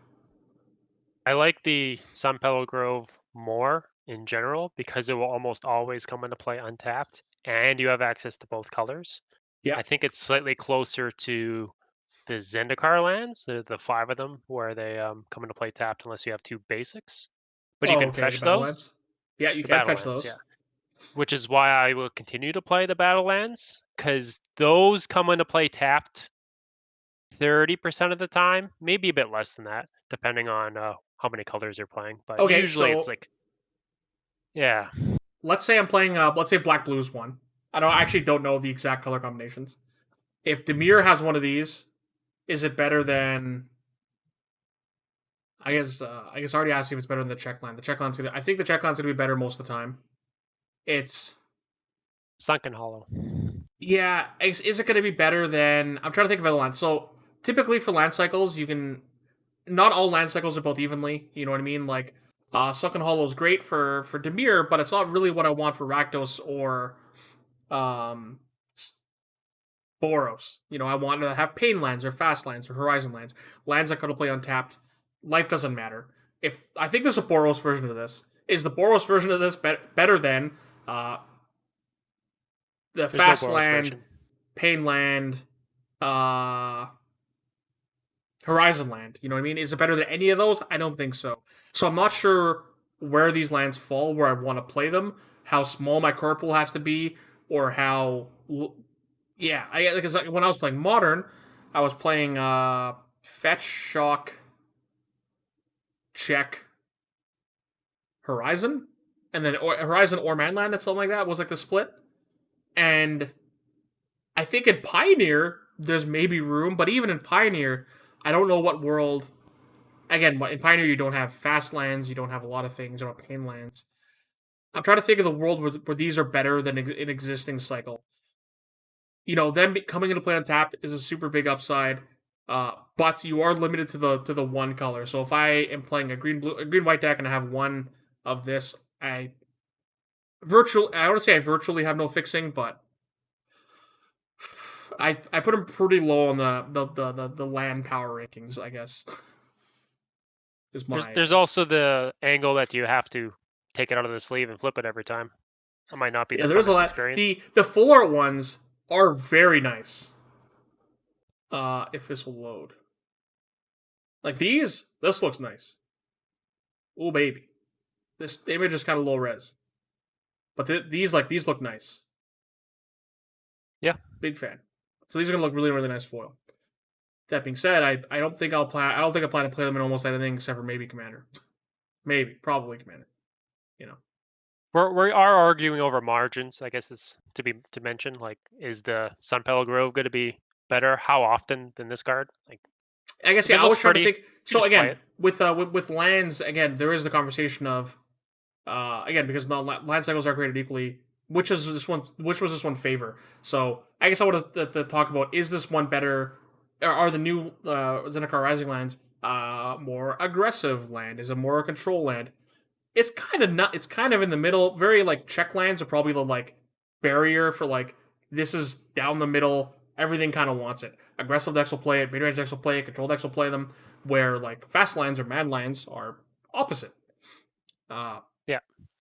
I like the Sunpetal Grove more in general because it will almost always come into play untapped, and you have access to both colors. Yeah, I think it's slightly closer to the Zendikar lands, the 5 of them, where they come into play tapped unless you have 2 basics. But you can fetch those. Lands. Yeah, you can fetch those. Yeah. Which is why I will continue to play the battle lands, because those come into play tapped 30% of the time, maybe a bit less than that, depending on how many colors you're playing. But usually it's like, yeah. Let's say I'm playing, let's say Black Blue's one. I actually don't know the exact color combinations. If Dimir has one of these, is it better than? I guess I already asked you if it's better than the check land. I think the check land's gonna be better most of the time. It's Sunken Hollow. Yeah, is it going to be better than? I'm trying to think of other lands. So typically for land cycles, you can. Not all land cycles are built evenly. You know what I mean? Like Sunken Hollow is great for Dimir, but it's not really what I want for Rakdos or Boros. I want to have Pain lands or Fast lands or Horizon lands. Lands that could play untapped. Life doesn't matter. If I think there's a Boros version of this. Is the Boros version of this better than the There's Fast no land, version. Pain land, Horizon land? You know what I mean? Is it better than any of those? I don't think so. So I'm not sure where these lands fall, where I want to play them, how small my card pool has to be, or how. Yeah, because when I was playing Modern, I was playing Fetch, Shock, Check, Horizon, and then Horizon or Manland and something like that was like the split. And I think in Pioneer there's maybe room, but even in Pioneer, I don't know what world. Again, in Pioneer you don't have fast lands, you don't have a lot of things, you don't have pain lands. I'm trying to think of the world where these are better than an existing cycle. Them coming into play on tap is a super big upside, but you are limited to the one color. So if I am playing a green white deck and I have one of this, I want to say I virtually have no fixing, but I put them pretty low on the land power rankings, I guess. There's also the angle that you have to take it out of the sleeve and flip it every time. That might not be the funnest experience. The full art ones are very nice. If this will load. Like these This looks nice. Oh baby, this image is kind of low res, but these look nice. Yeah. Big fan. So these are gonna look really nice foil. That being said, I don't think I plan to play them in almost anything except for maybe Commander. Maybe, probably Commander. You know. We are arguing over margins. I guess it's to mention. Like, is the Sunpellow Grove going to be better? How often than this card? Like, I guess if it I was looks trying to pretty, think. you So just play again, it. with lands, again, there is the conversation of again because the land cycles are created equally. Which is this one? Which was this one favor? So I guess I would have to talk about is this one better? Are the new Zendikar Rising lands more aggressive land? Is it more control land? It's kind of not. It's kind of in the middle. Very like check lands are probably the like barrier for like this is down the middle. Everything kind of wants it. Aggressive decks will play it. Mid range decks will play it. Control decks will play them. Where like fast lands or mad lands are opposite. Uh, Yeah.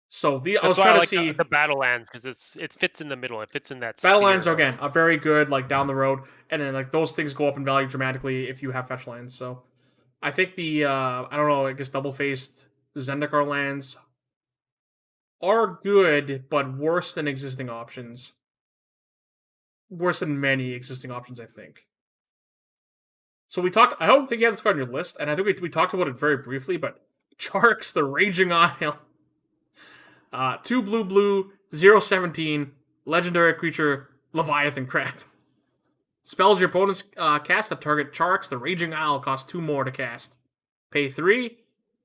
so I That's was why I trying to like see the battle lands, because it fits in the middle. It fits in that battle lands sphere are of. again a very good like down the road, and then like those things go up in value dramatically if you have fetch lands. So I think the I don't know, I guess double faced Zendikar lands are good, but worse than existing options. Worse than many existing options, I think. So we talked. I don't think you had this card on your list, and I think we talked about it very briefly. But Charks, the Raging Isle, 2 blue, 0/17, legendary creature, Leviathan Crab. Spells your opponent's cast that target Charks, the Raging Isle, costs 2 more to cast. Pay 3.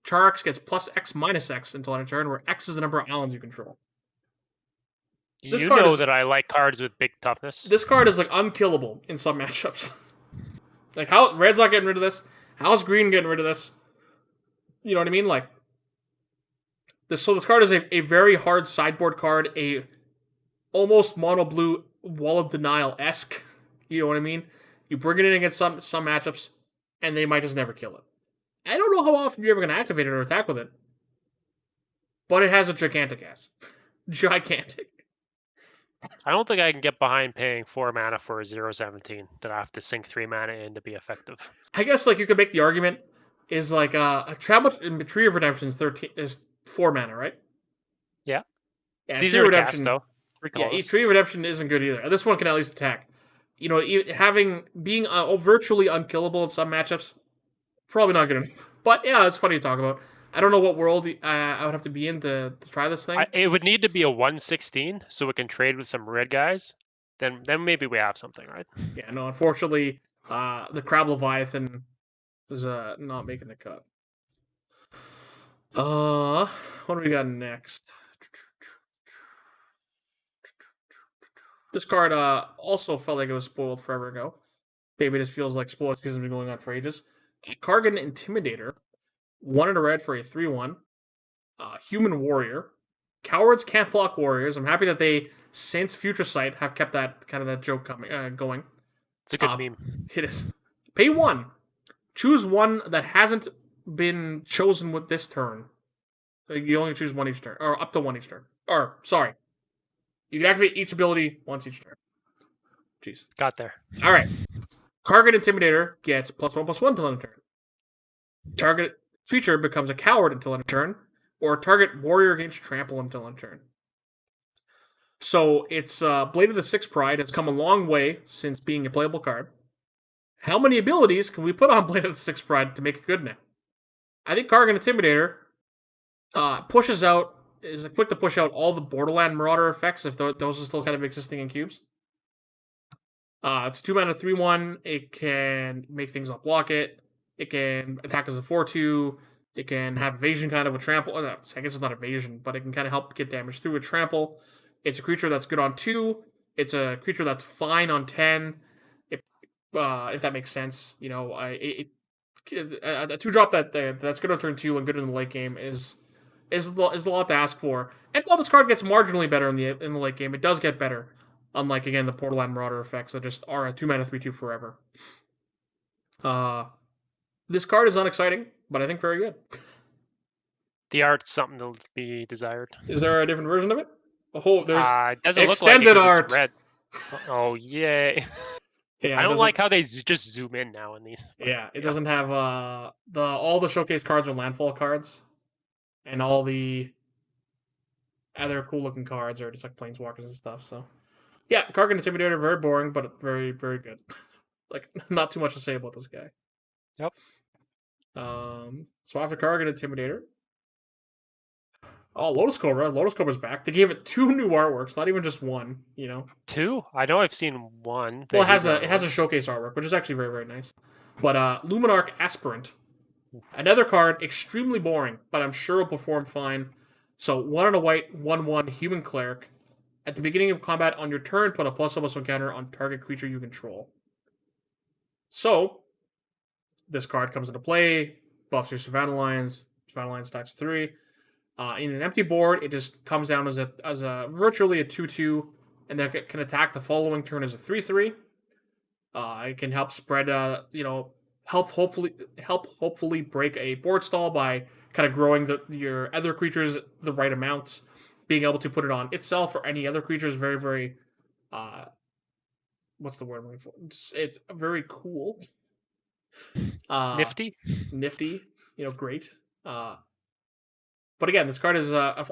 Charks gets +X/-X until end of turn, where X is the number of islands you control. This You card know is that I like cards with big toughness. this card is like unkillable in some matchups. Like how red's not getting rid of this? How's green getting rid of this? You know what I mean? Like this. So this card is a very hard sideboard card, a almost mono blue Wall of Denial esque. You know what I mean? You bring it in against some matchups, and they might just never kill it. I don't know how often you're ever going to activate it or attack with it, but it has a gigantic ass. Gigantic. I don't think I can get behind paying 4 mana for a 0/17 that I have to sink 3 mana in to be effective. I guess like you could make the argument is like a travel in Tree of Redemption is 4 mana, right? Yeah. Yeah, It's Tree easier of to cast, Redemption. though. 3 Yeah, colors. Tree of Redemption isn't good either. This one can at least attack. You know, being virtually unkillable in some matchups, probably not good enough. But yeah, it's funny to talk about. I don't know what world I would have to be in to try this thing. It would need to be a 1/16 so it can trade with some red guys. Then maybe we have something, right? Yeah, no, unfortunately, the Crab Leviathan is not making the cut. What do we got next? This card also felt like it was spoiled forever ago. Maybe this feels like spoiled because it's been going on for ages. Kargan Intimidator, 1 and a red for a 3/1. Human Warrior. Cowards can't block warriors. I'm happy that they, since Future Sight, have kept that kind of that joke going. It's a good meme. It is. Pay 1. Choose one that hasn't been chosen with this turn. You only choose one each turn, or up to one each turn. Or, sorry. You can activate each ability once each turn. Jeez. Got there. Alright. Target Intimidator gets +1/+1 till end of turn. Target feature becomes a coward until end of turn, or target warrior gains trample until end of turn. So it's Blade of the Six Pride has come a long way since being a playable card. How many abilities can we put on Blade of the Six Pride to make it good now? I think Kargan Intimidator is quick to push out all the Borderland Marauder effects if those are still kind of existing in cubes. It's 2 mana 3/1. It can make things not block it. It can attack as a 4/2. It can have evasion kind of with trample. I guess it's not evasion, but it can kind of help get damage through with trample. It's a creature that's good on 2. It's a creature that's fine on 10. If that makes sense, you know, a 2-drop that's good on turn 2 and good in the late game is a lot to ask for. And while this card gets marginally better in the late game, it does get better. Unlike again the Borderland Marauder effects that just are a 2 mana 3/2 forever. This card is unexciting, but I think very good. The art's something to be desired. Is there a different version of it? There's it doesn't extended look like it 'cause art. it's red. Oh yay! Yeah, I it don't doesn't. like how they just zoom in now in these. But Yeah, it doesn't have the all the showcase cards are landfall cards, and all the other cool looking cards are just like planeswalkers and stuff. So yeah, Kargan Intimidator, very boring, but very very good. Like not too much to say about this guy. Yep. So after Kargan Intimidator, oh Lotus Cobra, Lotus Cobra's back. They gave it 2 new artworks, not even just one. You know, 2? I know I've seen one. well The hate it metal has one. a showcase artwork, which is actually very very nice. But Luminarch Aspirant, another card, extremely boring, but I'm sure will perform fine. So 1 and a white, 1/1 human cleric. At the beginning of combat on your turn, put a +1/+1 counter on target creature you control. So this card comes into play, buffs your Savannah Lions. Savannah Lions stacks 3. In an empty board, it just comes down as a virtually a 2/2, and then it can attack the following turn as a 3/3. It can help spread, help hopefully break a board stall by kind of growing your other creatures the right amount. Being able to put it on itself or any other creature is very very, uh, what's the word I'm looking for? It's very cool, uh, Nifty. nifty, great. But again, this card is I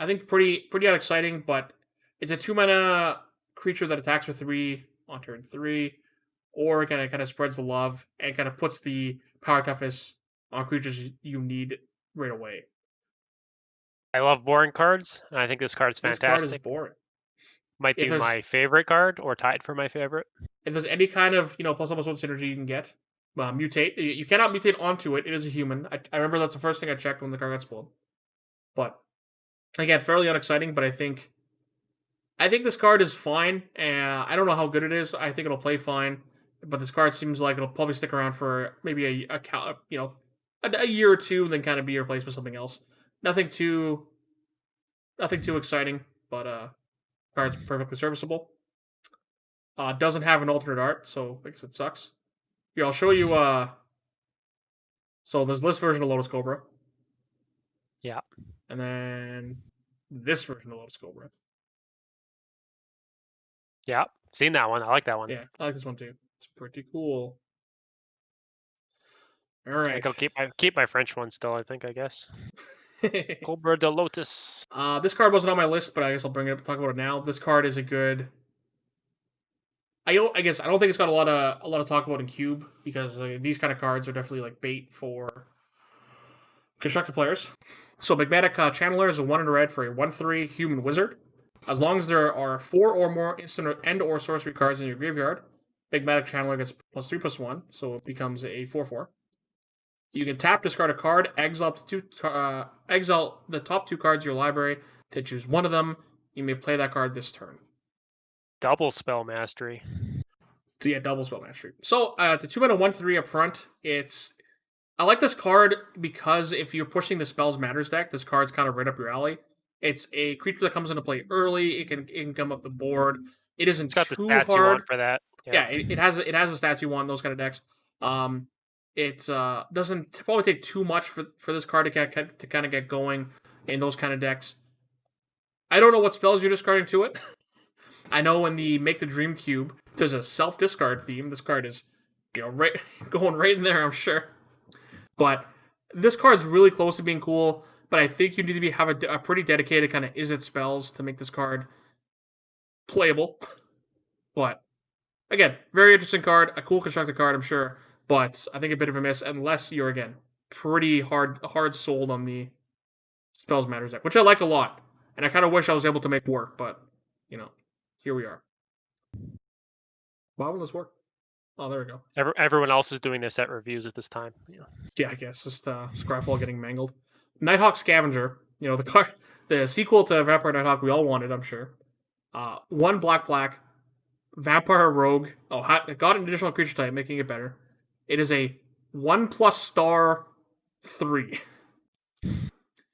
think pretty exciting, but it's a 2 mana creature that attacks for 3 on turn 3, or kind of spreads the love and kind of puts the power toughness on creatures you need right away. I love boring cards, and I think this card's This card is fantastic. boring. Might If be there's my favorite card, or tied for my favorite. if there's any kind of +1/+1 synergy you can get, mutate. You cannot mutate onto it. It is a human. I remember that's the first thing I checked when the card got spoiled. But again, fairly unexciting. But I think this card is fine. I don't know how good it is. I think it'll play fine. But this card seems like it'll probably stick around for maybe a year or two, and then kind of be replaced with something else. Nothing too exciting, but card's perfectly serviceable. Doesn't have an alternate art, so I guess it sucks. Here, I'll show you. So there's this version of Lotus Cobra, Yeah. and then this version of Lotus Cobra. Yeah. Seen that one. I like that one. Yeah, I like this one too. It's pretty cool. All I think right. I'll keep my French one still. I think. I guess. Cobra de Lotus. This card wasn't on my list, but I guess I'll bring it up. Talk about it now. This card is a good. I guess I don't think it's got a lot of talk about in Cube because these kind of cards are definitely like bait for constructed players. So Magmatic Channeler is a 1 and a red for a 1/3 human wizard. As long as there are 4 or more instant and/or sorcery cards in your graveyard, Magmatic Channeler gets +3/+1, so it becomes a 4/4. You can tap, discard a card, exile the top 2 cards of your library to choose one of them. You may play that card this turn. Double spell mastery. So yeah, double spell mastery. So it's a 2 mana 1/3 up front. I like this card because if you're pushing the spells matters deck, this card's kind of right up your alley. It's a creature that comes into play early. It can come up the board. It isn't It's got the too stats you hard. want for that. Yeah, it has the stats you want in those kind of decks. It doesn't probably take too much for this card to kind of get going in those kind of decks. I don't know what spells you're discarding to it. I know in the Make the Dream Cube, there's a self discard theme. This card is right going right in there, I'm sure. But this card's really close to being cool. But I think you need to have a pretty dedicated kind of is it spells to make this card playable. But again, very interesting card, a cool constructed card, I'm sure. But I think a bit of a miss unless you're again pretty hard sold on the spells matters deck, which I like a lot, and I kind of wish I was able to make work. But here we are. Why will this work? Oh, there we go. Everyone else is doing their set reviews at this time. Yeah, I guess just Scryfall getting mangled. Nighthawk Scavenger, the card, the sequel to Vampire Nighthawk we all wanted, I'm sure. 1 black, Vampire Rogue. Oh, got an additional creature type, making it better. It is a 1+*3.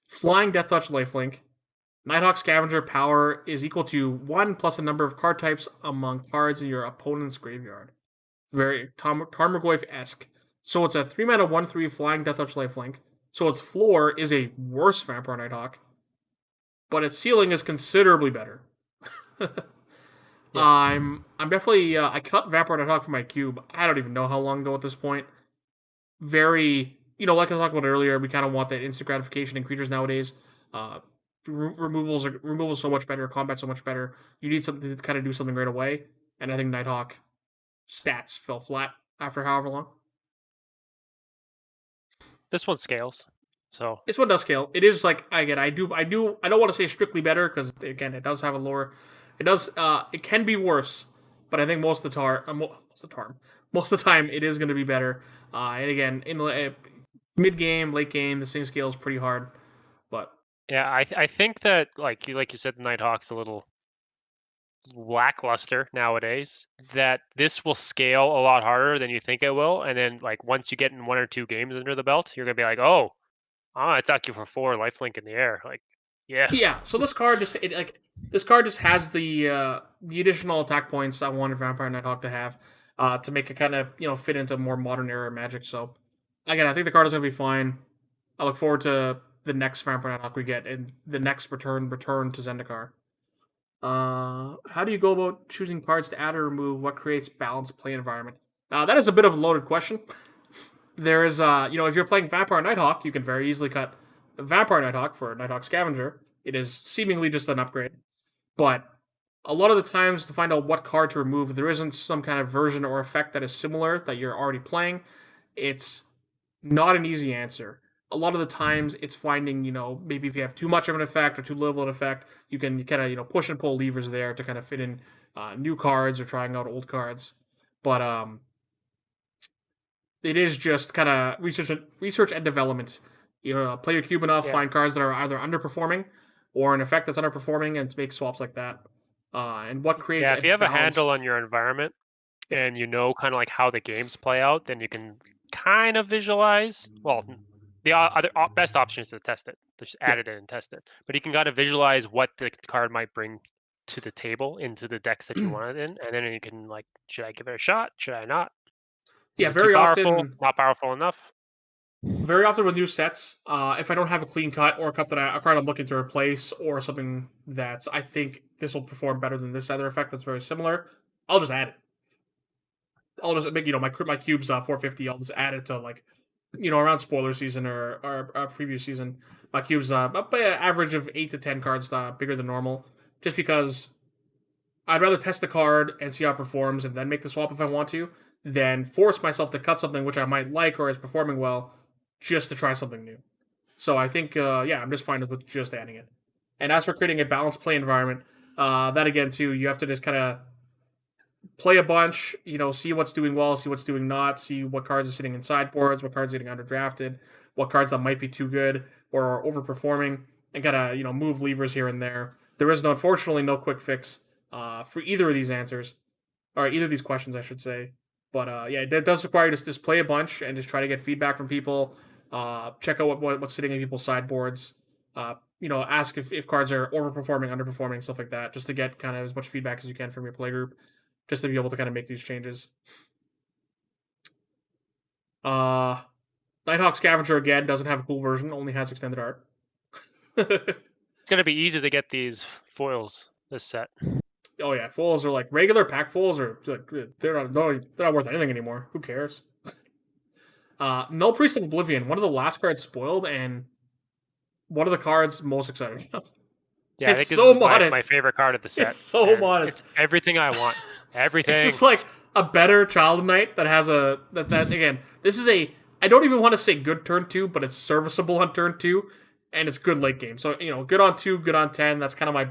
Flying Death Touch Lifelink. Nighthawk Scavenger power is equal to 1 plus the number of card types among cards in your opponent's graveyard. Very Tarmogoyf-esque. So it's a 3 mana 1/3 Flying Death Touch Lifelink. So its floor is a worse Vampire Nighthawk, but its ceiling is considerably better. Yeah. I'm definitely I cut Vampire Nighthawk from my cube. I don't even know how long ago at this point. Very, like I talked about earlier, we kind of want that instant gratification in creatures nowadays. Uh, removals so much better, combat so much better. You need something to kind of do something right away, and I think Nighthawk stats fell flat after however long. This one scales. So This one does scale. It is like again, I don't want to say strictly better because again, it does have a lower. It does. It can be worse, but I think most of the time, it is going to be better. And again, in mid game, late game, this thing scales pretty hard. But yeah, I think that like you said, the Nighthawk's a little lackluster nowadays. That this will scale a lot harder than you think it will, and then like once you get in 1 or 2 games under the belt, you're gonna be like, oh, I attack you for 4 lifelink in the air. Like, yeah, yeah, so this card just has the additional attack points I wanted Vampire Nighthawk to have, to make it kind of fit into more modern era Magic. So again, I think the card is going to be fine. I look forward to the next Vampire Nighthawk we get and the next return to Zendikar. How do you go about choosing cards to add or remove? What creates balanced play environment? That is a bit of a loaded question. There is, if you're playing Vampire Nighthawk, you can very easily cut Vampire Nighthawk for Nighthawk Scavenger. It is seemingly just an upgrade, but a lot of the times to find out what card to remove, there isn't some kind of version or effect that is similar that you're already playing. It's not an easy answer. A lot of the times, it's finding maybe if you have too much of an effect or too little of an effect, you can kind of push and pull levers there to kind of fit in new cards or trying out old cards. But it is just kind of research and development. Play your cube enough, yeah, find cards that are either underperforming or an effect that's underperforming, and make swaps like that. And what creates yeah. a If you have a handle balanced, on your environment yeah, and you know kind of like how the games play out, then you can kind of visualize. Well, the other best option is to test it, just yeah, add it in and test it. But you can kind of visualize what the card might bring to the table into the decks that you want it in, and then you can like, should I give it a shot? Should I not? Is yeah. it too powerful? Not powerful enough? Very often with new sets, if I don't have a clean cut or a card I'm looking to replace or something that's I think this will perform better than this other effect that's very similar, I'll just add it. I'll just make my cubes 450. I'll just add it to like around spoiler season or previous season. My cubes up by an average of 8 to 10 cards bigger than normal, just because I'd rather test the card and see how it performs and then make the swap if I want to, than force myself to cut something which I might like or is performing well, just to try something new. So I think yeah, I'm just fine with just adding it. And as for creating a balanced play environment, that again too, you have to just kind of play a bunch, see what's doing well, see what's doing not, see what cards are sitting in sideboards, what cards are getting underdrafted, what cards that might be too good or are overperforming, and gotta move levers here and there. There is unfortunately no quick fix for either of these answers or either of these questions, I should say. But yeah, it does require you to just play a bunch and just try to get feedback from people. Check out what's sitting in people's sideboards. Ask if cards are overperforming, underperforming, stuff like that, just to get kind of as much feedback as you can from your playgroup just to be able to kind of make these changes. Uh, Nighthawk Scavenger again doesn't have a cool version; only has extended art. It's gonna be easy to get these foils this set. Oh yeah, foils are like regular pack foils are like they're not worth anything anymore. Who cares? Null Priest of Oblivion, one of the last cards spoiled, and one of the cards most excited. Yeah, I It's think this so is my modest. favorite card of the It's set, so and modest. it's everything I want. It's Everything. just like a better Child Knight that has that again. This is a I don't even want to say good turn two, but it's serviceable on turn two, and it's good late game. So good on 2, good on 10. That's kind of my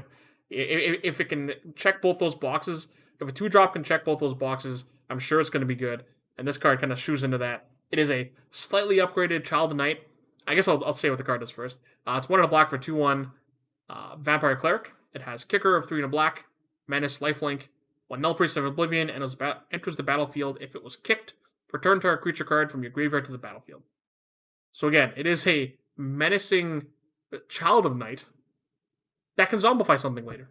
if it can check both those boxes. If a 2-drop can check both those boxes, I'm sure it's going to be good. And this card kind of shoes into that. It is a slightly upgraded Child Knight. I guess I'll say what the card does first. It's 1 and a black for 2/1. Vampire Cleric. It has kicker of 3 and a black, menace, lifelink, one Null Priest of Oblivion, and enters the battlefield if it was kicked. Return target creature card from your graveyard to the battlefield. So again, it is a menacing Child of Night that can zombify something later.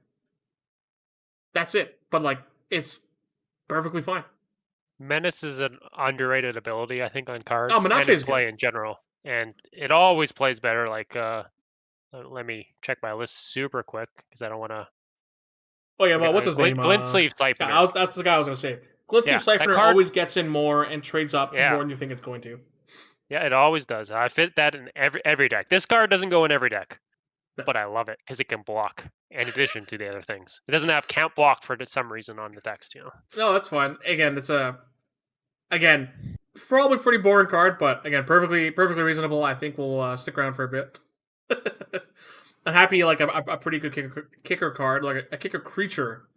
That's it. But like, it's perfectly fine. Menace is an underrated ability, I think, on Oh, cards and Menace in is good. play in general. And it always plays better. Like, let me check my list super quick because I don't want to Oh yeah, well, what's his name? Glint Sleeve Yeah, Siphoner. that's the guy I was gonna say. Glintstream Yeah, that Siphoner card. always gets in more and trades up Yeah, more than you think it's going to. yeah, it always does. I fit that in every deck. This card doesn't go in every deck, No, but I love it because it can block in addition to the other things. It doesn't have count block for some reason on the text. no, that's fine. Again, it's again probably pretty boring card, but again, perfectly reasonable. I think we'll stick around for a bit. I'm happy like a pretty good kicker card, like a kicker creature,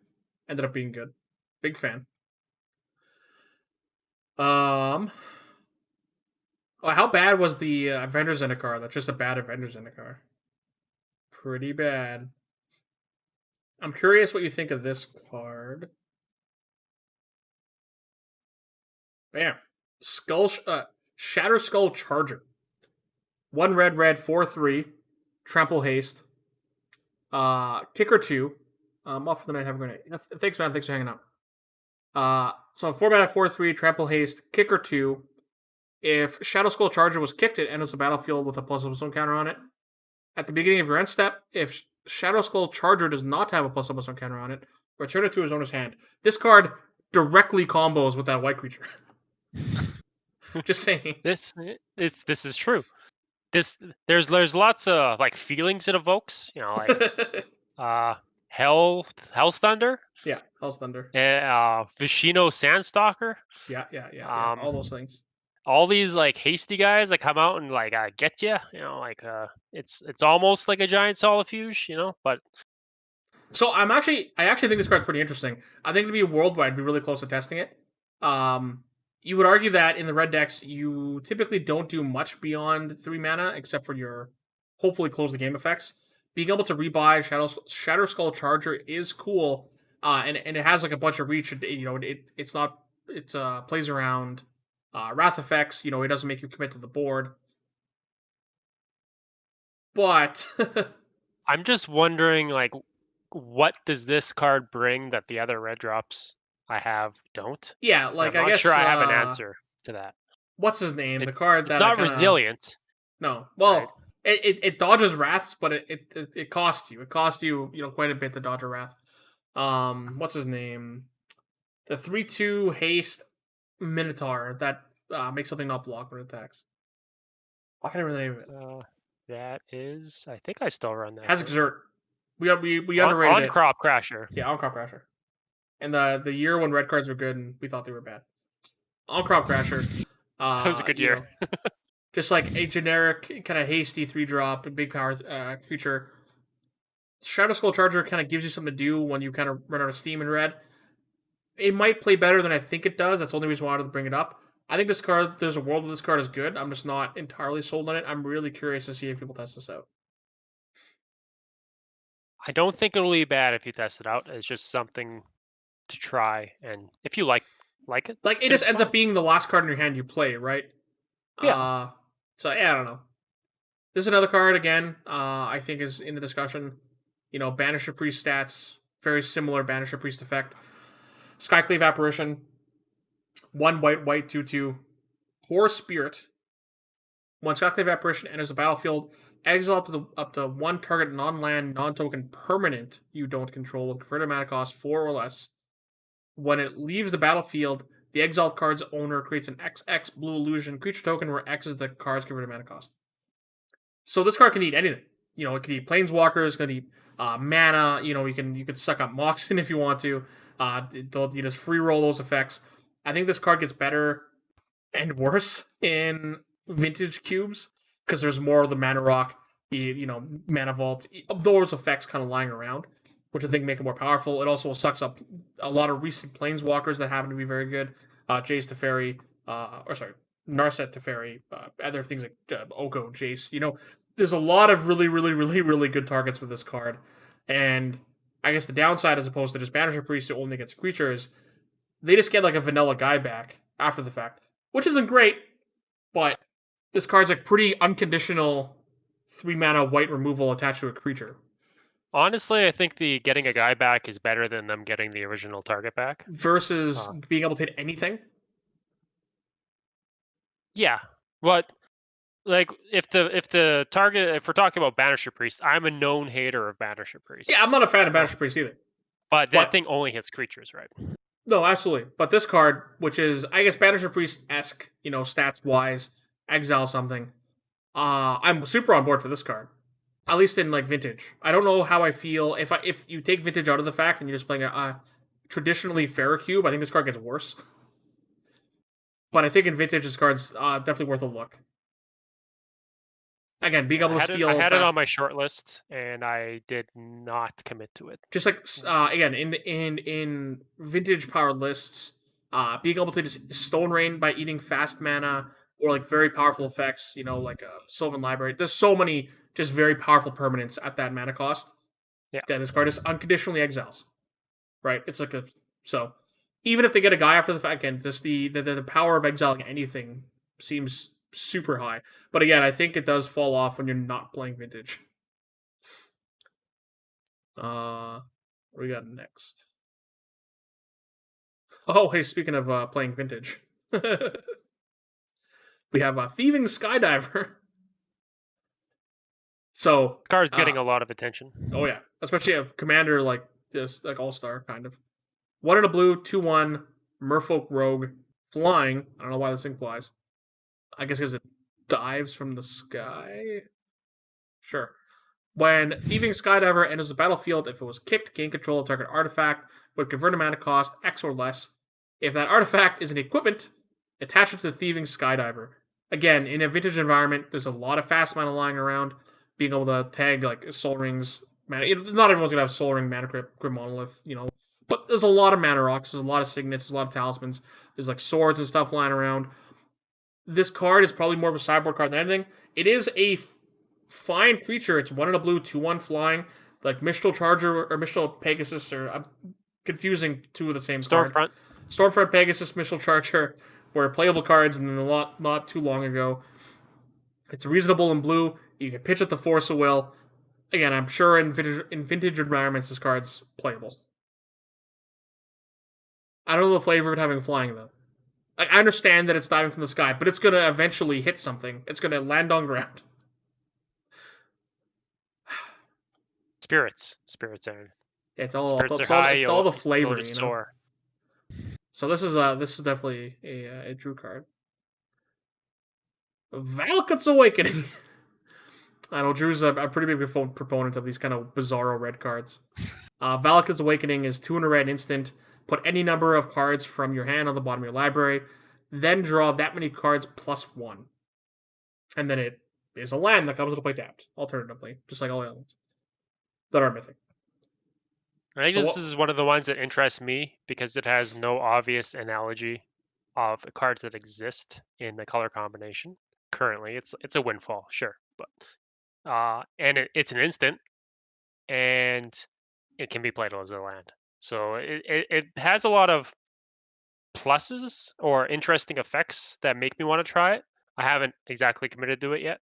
ended up being good. Big fan. Um, oh, how bad was the Avengers Zendikar? That's just a bad Avengers Zendikar. Pretty bad. I'm curious what you think of this card. Bam. Shatter Skull Charger. 1 red, 4/3. Trample haste. Kicker 2. Off for the night, have a great night. Thanks, man. Thanks for hanging out. So 4 mana, 4/3, Trample haste, Kicker 2. If Shadow Skull Charger was kicked, it enters the battlefield with a +1/+1 counter on it. At the beginning of your end step, if Shadow Skull Charger does not have a +1/+1 counter on it, return it to his owner's hand. This card directly combos with that white creature. Just saying. This is true. There's lots of like feelings it evokes. Hell's Thunder. Yeah, Hell's Thunder. Vishino Sandstalker. Yeah. All those things. All these like hasty guys that come out and like get you. It's almost like a giant solifuge. But So I actually think this card's pretty interesting. I think to be a world where I'd be really close to testing it. You would argue that in the red decks, you typically don't do much beyond 3 mana, except for your hopefully close the game effects. Being able to rebuy Shatter Skull Charger is cool, and it has like a bunch of reach. It's not it plays around wrath effects. It doesn't make you commit to the board, but I'm just wondering like what does this card bring that the other red drops I have don't? yeah, And like I'm I not guess sure I have an answer to that. what's his name? The It, card it's that I not kind of resilient, no. right? Well, it dodges wraths, but it costs you. It costs you quite a bit to dodge a wrath. What's his name? The 3/2 haste Minotaur that makes something not block when it attacks. I can't remember the name of it. That is, I think I still run that. Has exert. We on, underrated on it. Crop Crasher. Yeah, on Crop Crasher. And the year when red cards were good and we thought they were bad. On Crop Crasher. That was a good year. Just like a generic kind of hasty 3-drop, big power creature. Shadow Skull Charger kind of gives you something to do when you kind of run out of steam in red. It might play better than I think it does. That's the only reason why I wanted to bring it up. I think this card, there's a world where this card is good. I'm just not entirely sold on it. I'm really curious to see if people test this out. I don't think it'll be bad if you test it out. It's just something to try, and if you like it, Like, it just ends up being the last card in your hand you play, right? Yeah. So, yeah, I don't know. This is another card, again, I think is in the discussion. Banisher Priest stats, very similar Banisher Priest effect. Skyclave Apparition, 1 white, 2/2. Core Spirit. When Skyclave Apparition enters the battlefield, exile up to 1 target non-land, non-token permanent you don't control with converted mana cost 4 or less. When it leaves the battlefield, the exiled card's owner creates an XX blue illusion creature token where X is the card's converted mana cost. So this card can eat anything. It can eat planeswalkers, it can eat mana. You can suck up Moxen if you want to. You just free roll those effects. I think this card gets better and worse in vintage cubes because there's more of the mana rock, mana vault, those effects kind of lying around, which I think make it more powerful. It also sucks up a lot of recent planeswalkers that happen to be very good. Jace Teferi, Narset Teferi, other things like Oko, Jace. There's a lot of really, really, really, really good targets with this card. And I guess the downside, as opposed to just Banisher Priest who only gets creatures, they just get like a vanilla guy back after the fact, which isn't great, but this card's like pretty unconditional 3 mana white removal attached to a creature. Honestly, I think the getting a guy back is better than them getting the original target back. Versus being able to hit anything? Yeah. But like if the target, if we're talking about Banisher Priest, I'm a known hater of Banisher Priest. Yeah, I'm not a fan of Banisher Priest either. But that But thing only hits creatures, right? no, absolutely. But this card, which is I guess Banisher Priest esque, stats wise, exile something. I'm super on board for this card. At least in like vintage. I don't know how I feel if you take vintage out of the fact and you're just playing a traditionally fairer cube. I think this card gets worse. But I think in vintage, this card's definitely worth a look. Again, being Yeah, able to I steal had it on fast, my short list, and I did not commit to it. just like again in vintage powered lists, being able to just stone rain by eating fast mana or like very powerful effects, like a Sylvan Library. There's so many just very powerful permanents at that mana cost Yeah. that this card is unconditionally exiles. Right? It's like a so even if they get a guy after the fact, again, just the power of exiling anything seems super high. But again, I think it does fall off when you're not playing vintage. What we got next? Oh, hey, speaking of playing vintage, we have a thieving skydiver. So, This card's getting a lot of attention. oh yeah, especially a commander like this, like all star kind of. 1 in a blue, 2/1, Merfolk Rogue, flying. I don't know why this thing flies. I guess because it dives from the sky. Sure. When Thieving Skydiver enters the battlefield, if it was kicked, gain control of target artifact would convert a mana cost X or less. If that artifact is an equipment, attach it to the Thieving Skydiver. Again, in a vintage environment, there's a lot of fast mana lying around. Being able to tag like Soul Rings, mana. Not everyone's gonna have Soul Ring, Mana Crypt, Grim Monolith, but there's a lot of mana rocks. There's a lot of signets. There's a lot of talismans. There's like swords and stuff lying around. This card is probably more of a sideboard card than anything. It is a fine creature. It's 1 in a blue, 2/1 flying. Like Mistral Charger or Mistral Pegasus, or I'm confusing two of the same card. Stormfront. Stormfront Pegasus, Mistral Charger were playable cards, and then a lot not too long ago. It's reasonable in blue. You can pitch it to Force of Will. Again, I'm sure in vintage environments, this card's playable. I don't know the flavor of it having flying, though. I understand that it's diving from the sky, but it's going to eventually hit something. It's going to land on ground. Spirits are It's spirits are high. it's all the You'll flavor, just soar. So this is definitely a true card. Valakut's Awakening. I know Drew's a pretty big proponent of these kind of bizarro red cards. Valakut's Awakening is 2 in a red instant. Put any number of cards from your hand on the bottom of your library, then draw that many cards plus 1. And then it is a land that comes into play tapped, alternatively, just like all the other ones that are mythic. I think this is one of the ones that interests me because it has no obvious analogy of cards that exist in the color combination. Currently, it's a windfall, sure, but and it's an instant, and it can be played as a land. So it has a lot of pluses or interesting effects that make me want to try it. I haven't exactly committed to it yet,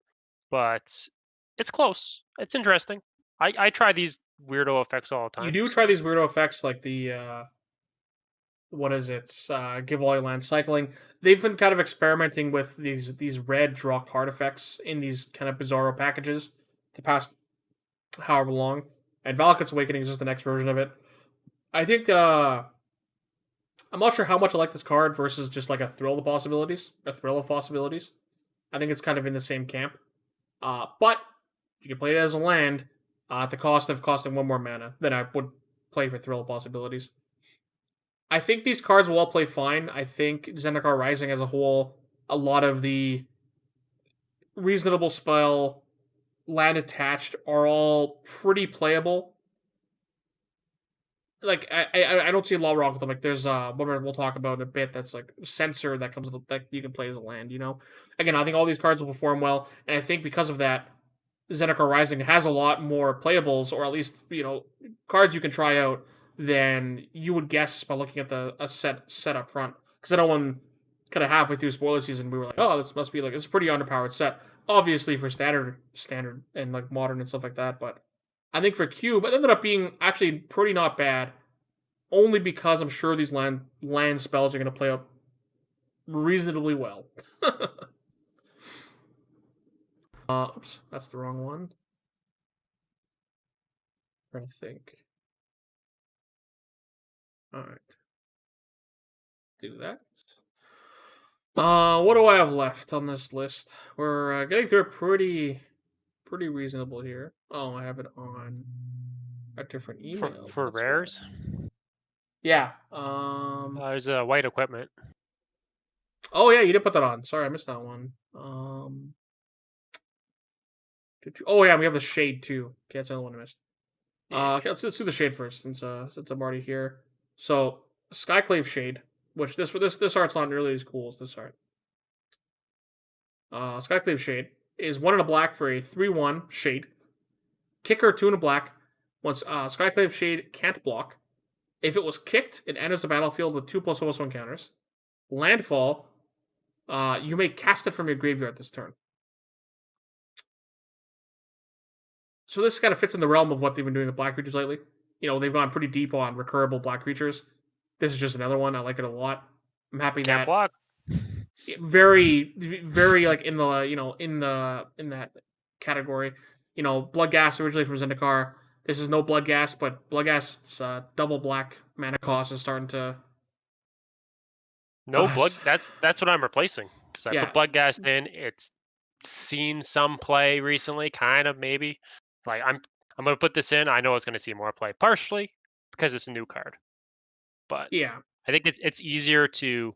but it's close. It's interesting. I try these weirdo effects all the time. You do try these weirdo effects like the what is it? Give all your land cycling. They've been kind of experimenting with these red draw card effects in these kind of bizarro packages the past however long. And Valakut's Awakening is just the next version of it. I think I'm not sure how much I like this card versus just like a thrill of possibilities. I think it's kind of in the same camp. But you can play it as a land at the cost of costing 1 more mana than I would play for Thrill of Possibilities. I think these cards will all play fine. I think Zendikar Rising as a whole, a lot of the reasonable spell, land attached are all pretty playable. Like I don't see a lot wrong with them. Like there's one we'll talk about in a bit that's like Censor that comes with, that you can play as a land. Again, I think all these cards will perform well, and I think because of that, Zendikar Rising has a lot more playables, or at least cards you can try out than you would guess by looking at a set up front. Because I know when kind of halfway through spoiler season, we were like, oh, this must be like it's a pretty underpowered set. Obviously for standard and like modern and stuff like that, but I think for Cube, it ended up being actually pretty not bad. Only because I'm sure these land spells are going to play out reasonably well. Oops, that's the wrong one. I'm trying to think. All right. Do that. What do I have left on this list? We're getting through it pretty reasonable here. Oh, I have it on a different email. For That's why. rares. Yeah. There's a white equipment. Oh yeah, you did put that on. Sorry, I missed that one. Oh yeah, we have the shade too. Okay, that's the other one I missed. Yeah. Okay, let's do the shade first, since I'm already here. So Skyclave Shade, which this art's not nearly as cool as this art. Skyclave Shade is 1 and a black for a 3/1 shade. Kicker 2 and a black. Once Skyclave Shade can't block. If it was kicked, it enters the battlefield with 2+1 counters. Landfall, you may cast it from your graveyard this turn. So this kind of fits in the realm of what they've been doing with black creatures lately. You know, they've gone pretty deep on recurable black creatures. This is just another one. I like it a lot. I'm happy Can't that block. very like in the in that category. You know, Bloodghast originally from Zendikar. This is no Bloodghast, but Bloodghast's double black mana cost is starting to. No blood. That's what I'm replacing because I Yeah. put Bloodghast in. It's seen some play recently, kind of maybe. Like I'm gonna put this in. I know it's gonna see more play, partially because it's a new card, but Yeah. I think it's easier to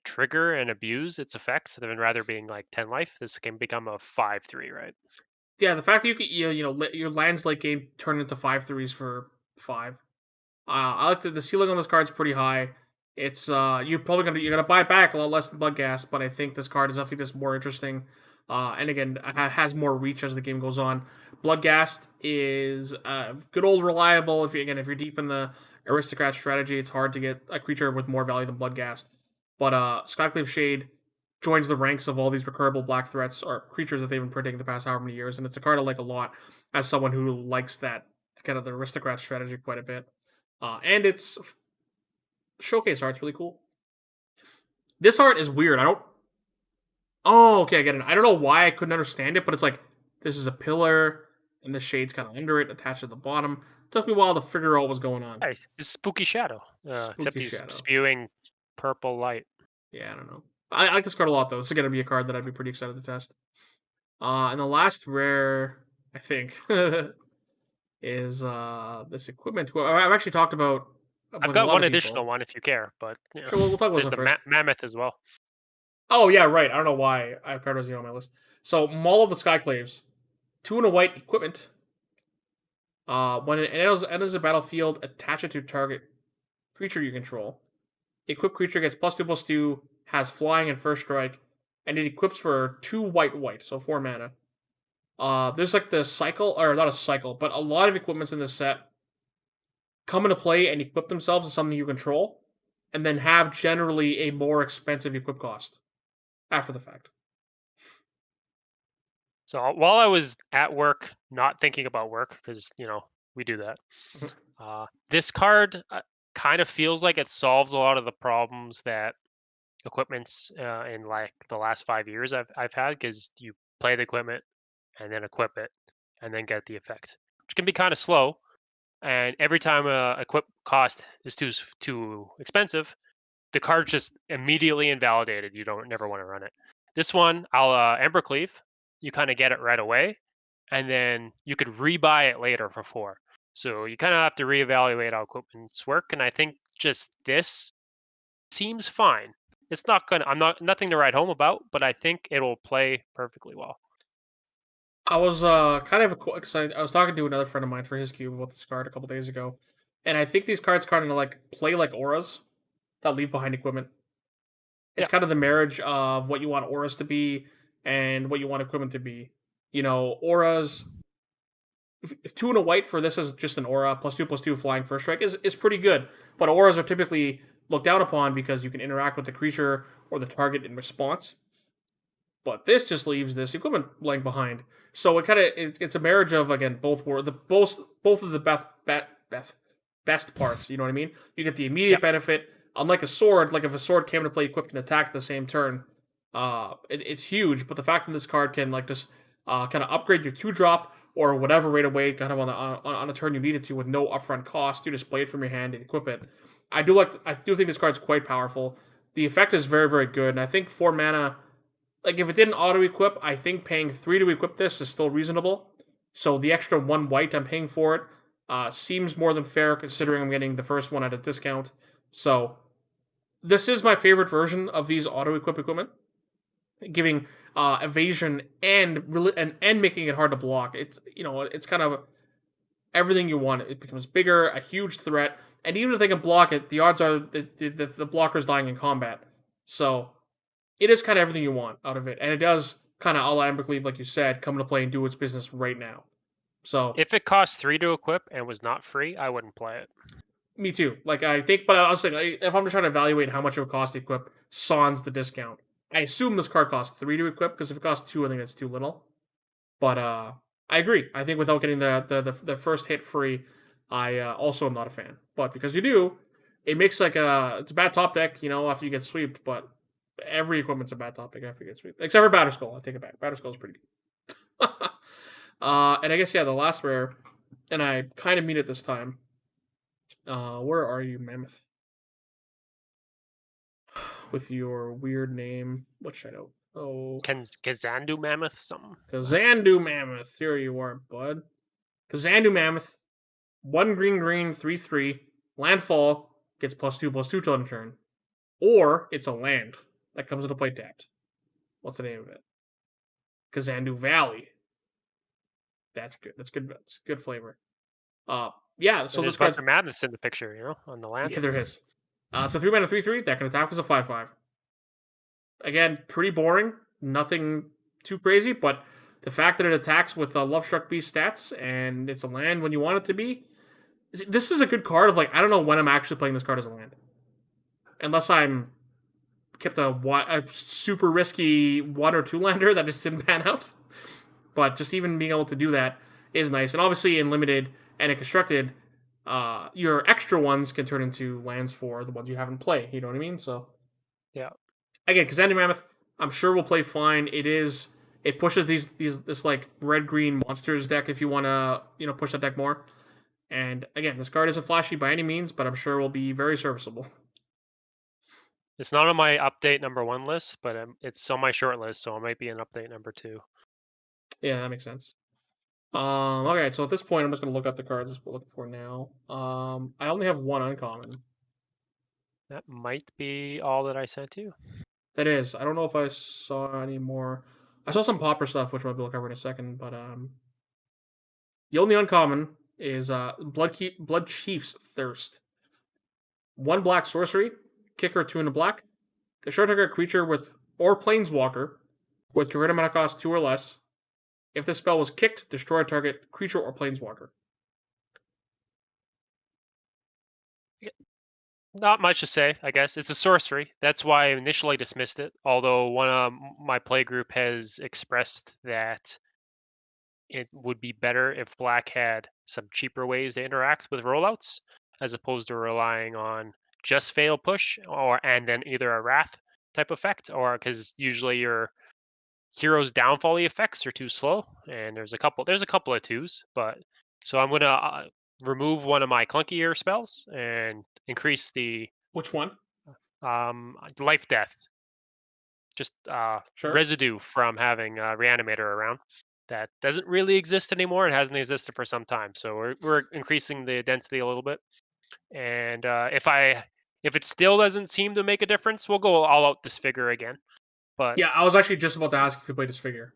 trigger and abuse its effects than rather being like 10 life. This can become a 5/3, right? Yeah, the fact that you know let your lands late game turn into 5/3s for 5. I like the ceiling on this card's pretty high. It's you're gonna buy back a lot less than Bloodghast, but I think this card is definitely just more interesting. And again, has more reach as the game goes on. Bloodghast is good old reliable. If you're deep in the aristocrat strategy, it's hard to get a creature with more value than Bloodghast. But Skyclave Shade joins the ranks of all these recurable black threats or creatures that they've been printing the past however many years, and it's a card I like a lot as someone who likes that kind of the aristocrat strategy quite a bit. And its showcase art's really cool. This art is weird. I don't. Oh, okay, I get it. I don't know why I couldn't understand it, but it's like this is a pillar, and the shade's kind of under it, attached at the bottom. It took me a while to figure out what was going on. Nice. It's Spooky Shadow, except Spooky he's Shadow. spewing purple light. Yeah, I don't know. I like this card a lot, though. This is going to be a card that I'd be pretty excited to test. And the last rare, I think, is this equipment. Well, I've actually talked about. I've got one additional one if you care, but you know, Sure, we'll talk about there's this the first. mammoth as well. Oh yeah, right. I don't know why I have card was on my list. So Maul of the Skyclaves, 2 and a white equipment. When it enters the battlefield, attach it to target creature you control. Equipped creature gets +2/+2, has flying and first strike, and it equips for 2 white, so 4 mana. There's like the cycle, or not a cycle, but a lot of equipments in this set come into play and equip themselves as something you control, and then have generally a more expensive equip cost after the fact. So while I was at work, not thinking about work, because you know we do that, this card kind of feels like it solves a lot of the problems that equipments in like the last 5 years I've had, because you play the equipment and then equip it and then get the effect, which can be kind of slow. And every time a equip cost is too expensive, the card's just immediately invalidated. You don't never want to run it. This one, I'll Embercleave. You kind of get it right away, and then you could rebuy it later for 4. So you kind of have to reevaluate how equipments work. And I think just this seems fine. It's not gonna. I'm not nothing to write home about, but I think it'll play perfectly well. I was kind of because I was talking to another friend of mine for his cube about this card a couple days ago, and I think these cards kind of like play like auras that leave behind equipment. It's Yeah. kind of the marriage of what you want auras to be and what you want equipment to be. You know, auras. If 2 and a white for this is just an aura, +2/+2 flying first strike is pretty good. But auras are typically looked down upon because you can interact with the creature or the target in response. But this just leaves this equipment laying behind. So it's a marriage of again both of the best parts. You know what I mean? You get the immediate benefit. Unlike a sword, like if a sword came into play equipped and attack the same turn, it's huge. But the fact that this card can like just kind of upgrade your 2 drop or whatever right away, kind of on a turn you need it to with no upfront cost. You just play it from your hand and equip it. I do think this card's quite powerful. The effect is very, very good, and I think 4 mana, like if it didn't auto equip, I think paying 3 to equip this is still reasonable. So the extra 1 white I'm paying for it seems more than fair considering I'm getting the first one at a discount. So this is my favorite version of these auto equip equipment, giving evasion and making it hard to block. It's kind of everything you want. It becomes bigger, a huge threat, and even if they can block it, the odds are the blocker's dying in combat. So it is kind of everything you want out of it, and it does kind of, a la Embercleave, like you said, come into play and do its business right now. So If it cost 3 to equip and was not free, I wouldn't play it. me too. Like I think, but I was saying, if I'm just trying to evaluate how much it would cost to equip, sans the discount. I assume this card costs 3 to equip because if it costs 2, I think that's too little. But I agree. I think without getting the first hit free, I also am not a fan. But because you do, it makes it's a bad top deck, after you get sweeped. But every equipment's a bad top deck after you get sweeped, except for Batterskull. I take it back. Batterskull's pretty good. And I guess the last rare, and I kind of mean it this time. Where are you, Mammoth? With your weird name, what should I know? Oh, Can Kazandu Mammoth something? Kazandu Mammoth. Here you are, bud. Kazandu Mammoth. 1 green green 3/3 landfall gets +2/+2 till end turn, or it's a land that comes into play tapped. What's the name of it? Kazandu Valley. That's good. That's good. That's good flavor. Yeah. So There's this a bunch card's of madness in the picture, on the land. yeah, there is. It's a 3 mana 3/3 that can attack as a 5/5. Again, pretty boring. Nothing too crazy, but the fact that it attacks with Love Struck Beast stats and it's a land when you want it to be, this is a good card of I don't know when I'm actually playing this card as a land. Unless I'm kept a super risky 1 or 2 lander that just didn't pan out. But just even being able to do that is nice. And obviously in limited and in constructed, your extra ones can turn into lands for the ones you haven't played. You know what I mean? So Yeah. again, Kazandu Mammoth, I'm sure will play fine. It pushes this red green monsters deck if you want to push that deck more. And again, this card isn't flashy by any means, but I'm sure will be very serviceable. It's not on my update number 1 list, but it's on my short list, so it might be an update number 2. Yeah, that makes sense. Okay, so at this point, I'm just gonna look up the cards we're looking for now. I only have 1 uncommon. That might be all that I sent you. That is. I don't know if I saw any more. I saw some popper stuff, which we'll be covering in a second, but the only uncommon is Blood Chief's Thirst. 1 black sorcery, kicker 2 in the black. Destroy target creature or planeswalker with converted mana cost 2 or less. If the spell was kicked, destroy target creature or planeswalker. Not much to say, I guess. It's a sorcery. That's why I initially dismissed it. Although one of my play group has expressed that it would be better if Black had some cheaper ways to interact with rollouts, as opposed to relying on just Fatal Push and then either a Wrath type effect, or because usually your hero's downfall effects are too slow, and there's a couple of twos, but so I'm gonna remove one of my clunkier spells and increase the Which one? life death, just Sure. residue from having a reanimator around. That doesn't really exist anymore. It hasn't existed for some time, so we're increasing the density a little bit. And if it still doesn't seem to make a difference, we'll go all out Disfigure again. But Yeah, I was actually just about to ask if you played Disfigure.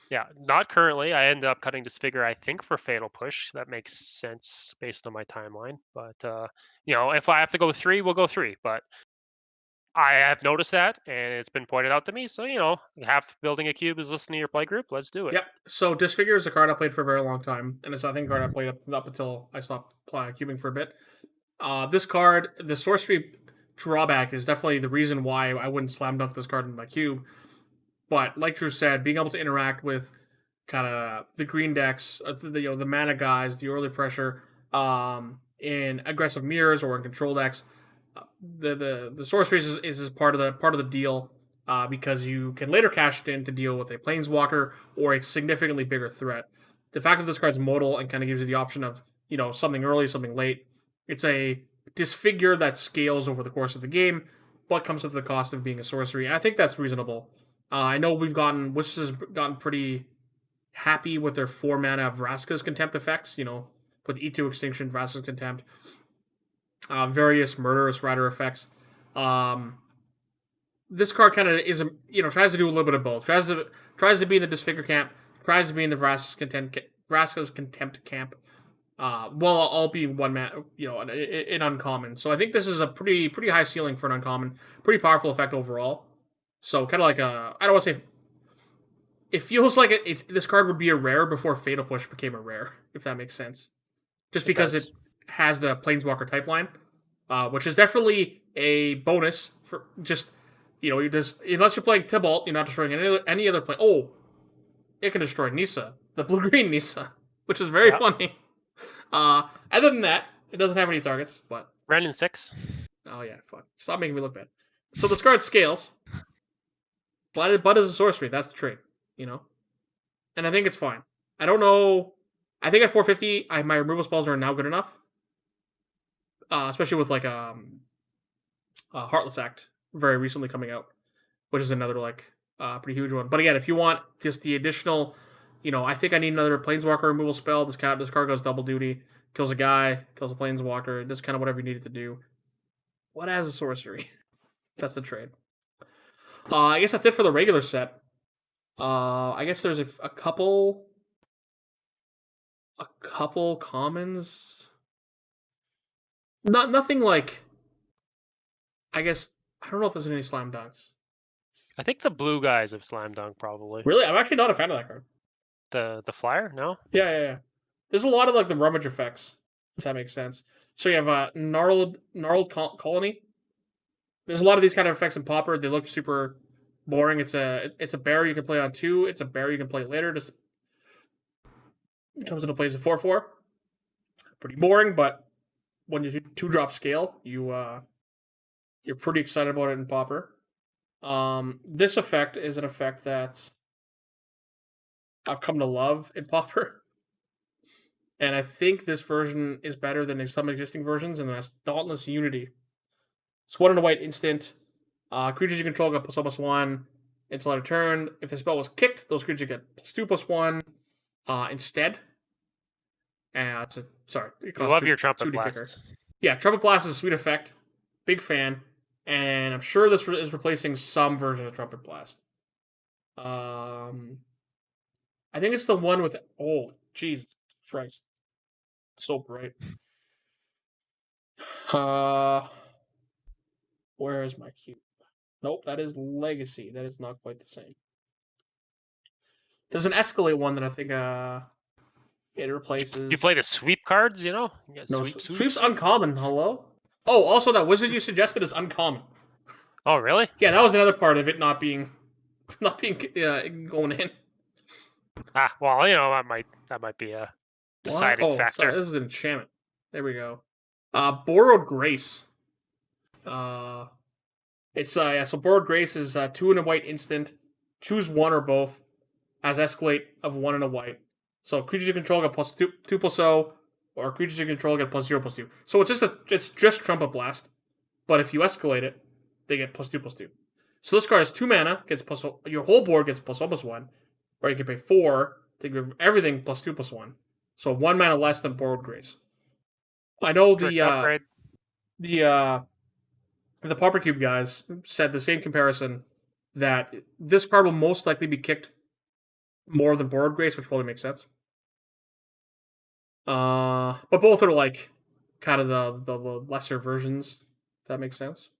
yeah, not currently. I ended up cutting Disfigure, I think, for Fatal Push. That makes sense based on my timeline. But if I have to go 3, we'll go 3. But I have noticed that, and it's been pointed out to me. So half building a cube is listening to your play group. Let's do it. Yep. So Disfigure is a card I played for a very long time, and it's I think a card I played up until I stopped playing cubing for a bit. This card, the sorcery drawback is definitely the reason why I wouldn't slam dunk this card in my cube. But like Drew said, being able to interact with kind of the green decks, the mana guys, the early pressure, in aggressive mirrors or in control decks, the sorceries is part of the deal. because you can later cash it in to deal with a planeswalker or a significantly bigger threat. The fact that this card's modal and kind of gives you the option of, something early, something late. It's a disfigure that scales over the course of the game, but comes at the cost of being a sorcery. And I think that's reasonable. I know Wizards has gotten pretty happy with their 4 mana Vraska's Contempt effects, with E2 Extinction, Vraska's Contempt, various Murderous Rider effects. This card kind of is, tries to do a little bit of both. Tries to be in the Disfigure camp, tries to be in the Vraska's Contempt camp. Well, I'll be one man, an uncommon. So I think this is a pretty high ceiling for an uncommon, pretty powerful effect overall. So kind of like I don't want to say. It feels like this card would be a rare before Fatal Push became a rare, if that makes sense. Just because it has the Planeswalker type line, which is definitely a bonus for just, unless you're playing Tibalt, you're not destroying any other play. Oh, it can destroy Nissa, the blue-green Nissa, which is very funny. Other than that, it doesn't have any targets, but... Ren 6. Oh yeah, fuck. Stop making me look bad. So this card scales. But is a sorcery, that's the trade, And I think it's fine. I don't know... I think at 450, my removal spells are now good enough. Especially with, Heartless Act very recently coming out, which is another, pretty huge one. But again, if you want just the additional... I think I need another Planeswalker removal spell. This card goes double duty. Kills a guy, kills a Planeswalker. It does kind of whatever you need it to do. What as a sorcery? That's the trade. I guess that's it for the regular set. I guess there's a couple commons. Nothing like... I guess... I don't know if there's any slam dunks. I think the blue guys have slam dunk, probably. Really? I'm actually not a fan of that card. The flyer? No? Yeah. There's a lot of the rummage effects, if that makes sense. So you have a gnarled colony. There's a lot of these kind of effects in Pauper. They look super boring. It's a bear you can play on 2. It's a bear you can play later. It comes into play as a 4/4. Pretty boring, but when you 2-drop scale, you're pretty excited about it in Pauper. This effect is an effect that I've come to love in Pauper. And I think this version is better than some existing versions, and that's Dauntless Unity. It's 1 and a white instant. Creatures you control get +1/+1 until end of turn. If the spell was kicked, those creatures get +2/+1 instead. And it costs I love your Trumpet Blast. Yeah, Trumpet Blast is a sweet effect. Big fan. And I'm sure this is replacing some version of Trumpet Blast. I think it's the one with... Oh, Jesus Christ. It's so bright. Where is my cube? Nope, that is Legacy. That is not quite the same. There's an Escalate one that I think it replaces... You play the sweep cards, No, sweep's uncommon. Hello? Oh, also that wizard you suggested is uncommon. Oh, really? Yeah, that was another part of it not being going in. Well, that might be a deciding factor. Sorry, this is an enchantment. There we go. Borrowed Grace. So Borrowed Grace is 2 and a white instant. Choose one or both as escalate of 1 and a white. So creatures you control get +2/+0, or creatures you control get +0/+2. So it's just Trumpet Blast, but if you escalate it, they get +2/+2. So this card is 2 mana, your whole board gets +1/+1, or you can pay 4 to give everything +2/+1. So 1 mana less than Borrowed Grace. I know the Pauper Cube guys said the same comparison, that this card will most likely be kicked more than Borrowed Grace, which probably makes sense. But both are kind of the lesser versions, if that makes sense.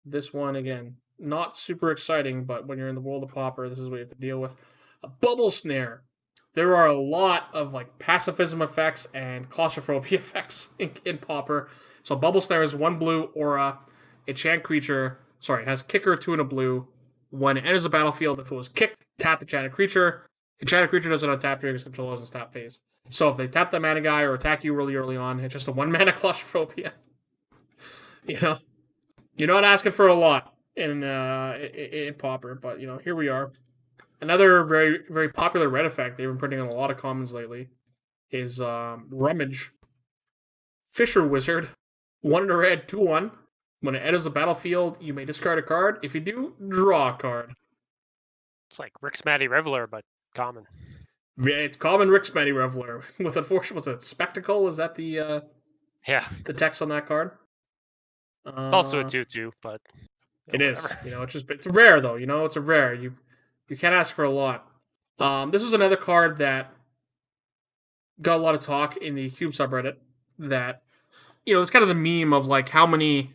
This one, again, not super exciting, but when you're in the world of Pauper, this is what you have to deal with. A Bubble Snare. There are a lot of pacifism effects and claustrophobia effects in Pauper. So Bubble Snare is 1 blue aura. Enchant creature, has kicker 2 and a blue. When it enters the battlefield, if it was kicked, tap enchanted creature. Enchanted creature doesn't untap during its controller's tap phase. So if they tap the mana guy or attack you really early on, it's just a 1 mana claustrophobia. You know, you're not asking for a lot in Pauper, but here we are. Another very very popular red effect they've been putting in a lot of commons lately is Rummage. Fisher Wizard. 1 in a red, 2/1. When it enters the battlefield, you may discard a card. If you do, draw a card. It's like Rick's Matty Reveler, but common. Yeah, it's common Rick's Matty Reveler. With unfortunate, what's it? Spectacle? Is that Yeah, the text on that card? it's also a Uh, 2/2, but it is. whatever. It's rare though. It's a rare. You can't ask for a lot. This was another card that got a lot of talk in the Cube subreddit. That it's kind of the meme of like how many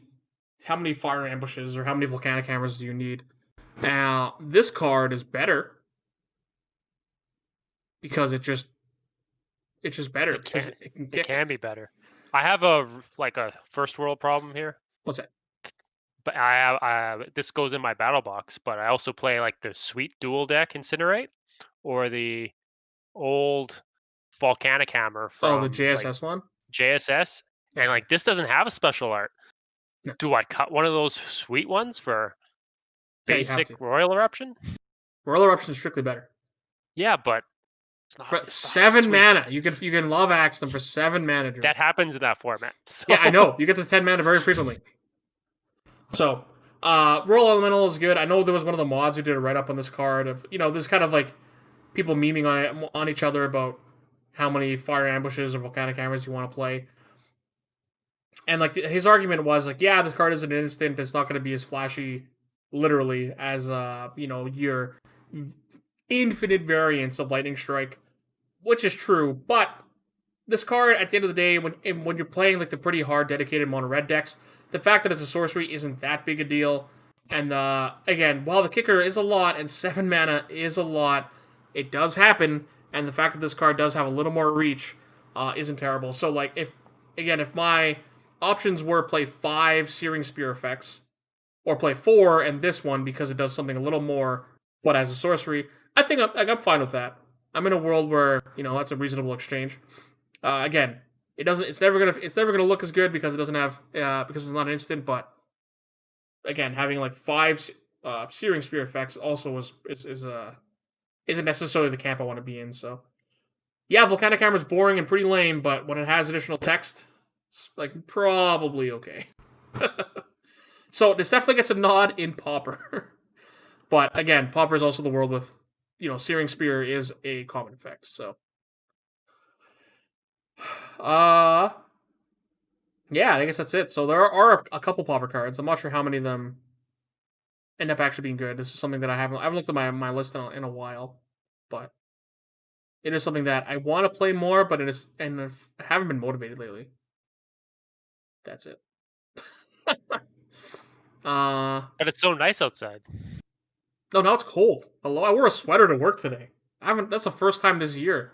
fire ambushes or how many volcanic hammers do you need? Now this card is better because it's just better It because can it can it kick. can be better. I have a first world problem here, What's that? but this goes in my battle box. But I also play like the sweet dual deck Incinerate or the old volcanic hammer Oh, the from like JSS one. JSS, and Yeah. like this doesn't have a special art. No. Do I cut one of those sweet ones for Yeah, you have basic to. Royal Eruption? Royal Eruption is strictly better. Yeah, but For it's not as seven sweet. mana, you can love axe them for 7 mana, Drew. That happens in that format. So Yeah, I know. You get to 10 mana very frequently. So, Royal Elemental is good. I know there was one of the mods who did a write up on this card of there's kind of like people memeing on each other about how many fire ambushes or volcanic hammers you want to play. And like his argument was like, yeah, this card is an instant. It's not going to be as flashy, literally, as your infinite variants of Lightning Strike, which is true. But this card, at the end of the day, when you're playing like the pretty hard dedicated mono red decks, the fact that it's a sorcery isn't that big a deal. And again, while the kicker is a lot and 7 mana is a lot, it does happen. And the fact that this card does have a little more reach isn't terrible. So like if my options were play 5 Searing Spear effects or play 4 and this one because it does something a little more, but as a sorcery, I think I'm fine with that. I'm in a world where that's a reasonable exchange. Again, it doesn't. It's never gonna look as good because it doesn't have because it's not an instant. But again, having like 5 Searing Spear effects also isn't necessarily the camp I want to be in. So yeah, Volcanic Hammer is boring and pretty lame, but when it has additional text, it's like probably okay. So this definitely gets a nod in Pauper. But again, Pauper is also the world with Searing Spear is a common effect. So uh yeah, I guess that's it. So there are a couple Pauper cards. I'm not sure how many of them end up actually being good. This is something that I haven't looked at my list in a while, but it is something that I want to play more, but it is and I haven't been motivated lately. That's it. uh but it's so nice outside. no, now it's cold. Hello, I wore a sweater to work today. I haven't. That's the first time this year.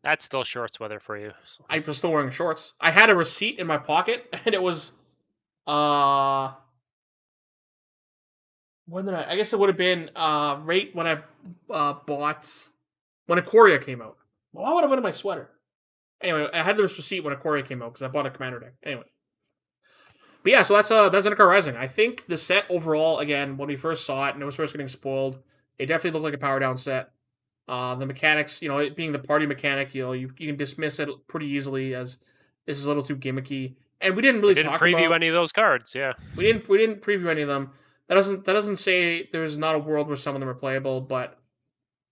That's still shorts weather for you. So. I was still wearing shorts. I had a receipt in my pocket, and it was uh when did I guess it would have been right when I bought when Ikoria came out. Why would I put in my sweater? Anyway, I had this receipt when Ikoria came out because I bought a commander deck. Anyway. But yeah, so that's Zendikar Rising. I think the set overall, again, when we first saw it and it was first getting spoiled, it definitely looked like a power down set. The mechanics, it being the party mechanic, you can dismiss it pretty easily as this is a little too gimmicky. And we didn't We really didn't talk preview about any of those cards. Yeah, we didn't preview any of them. That doesn't say there's not a world where some of them are playable, but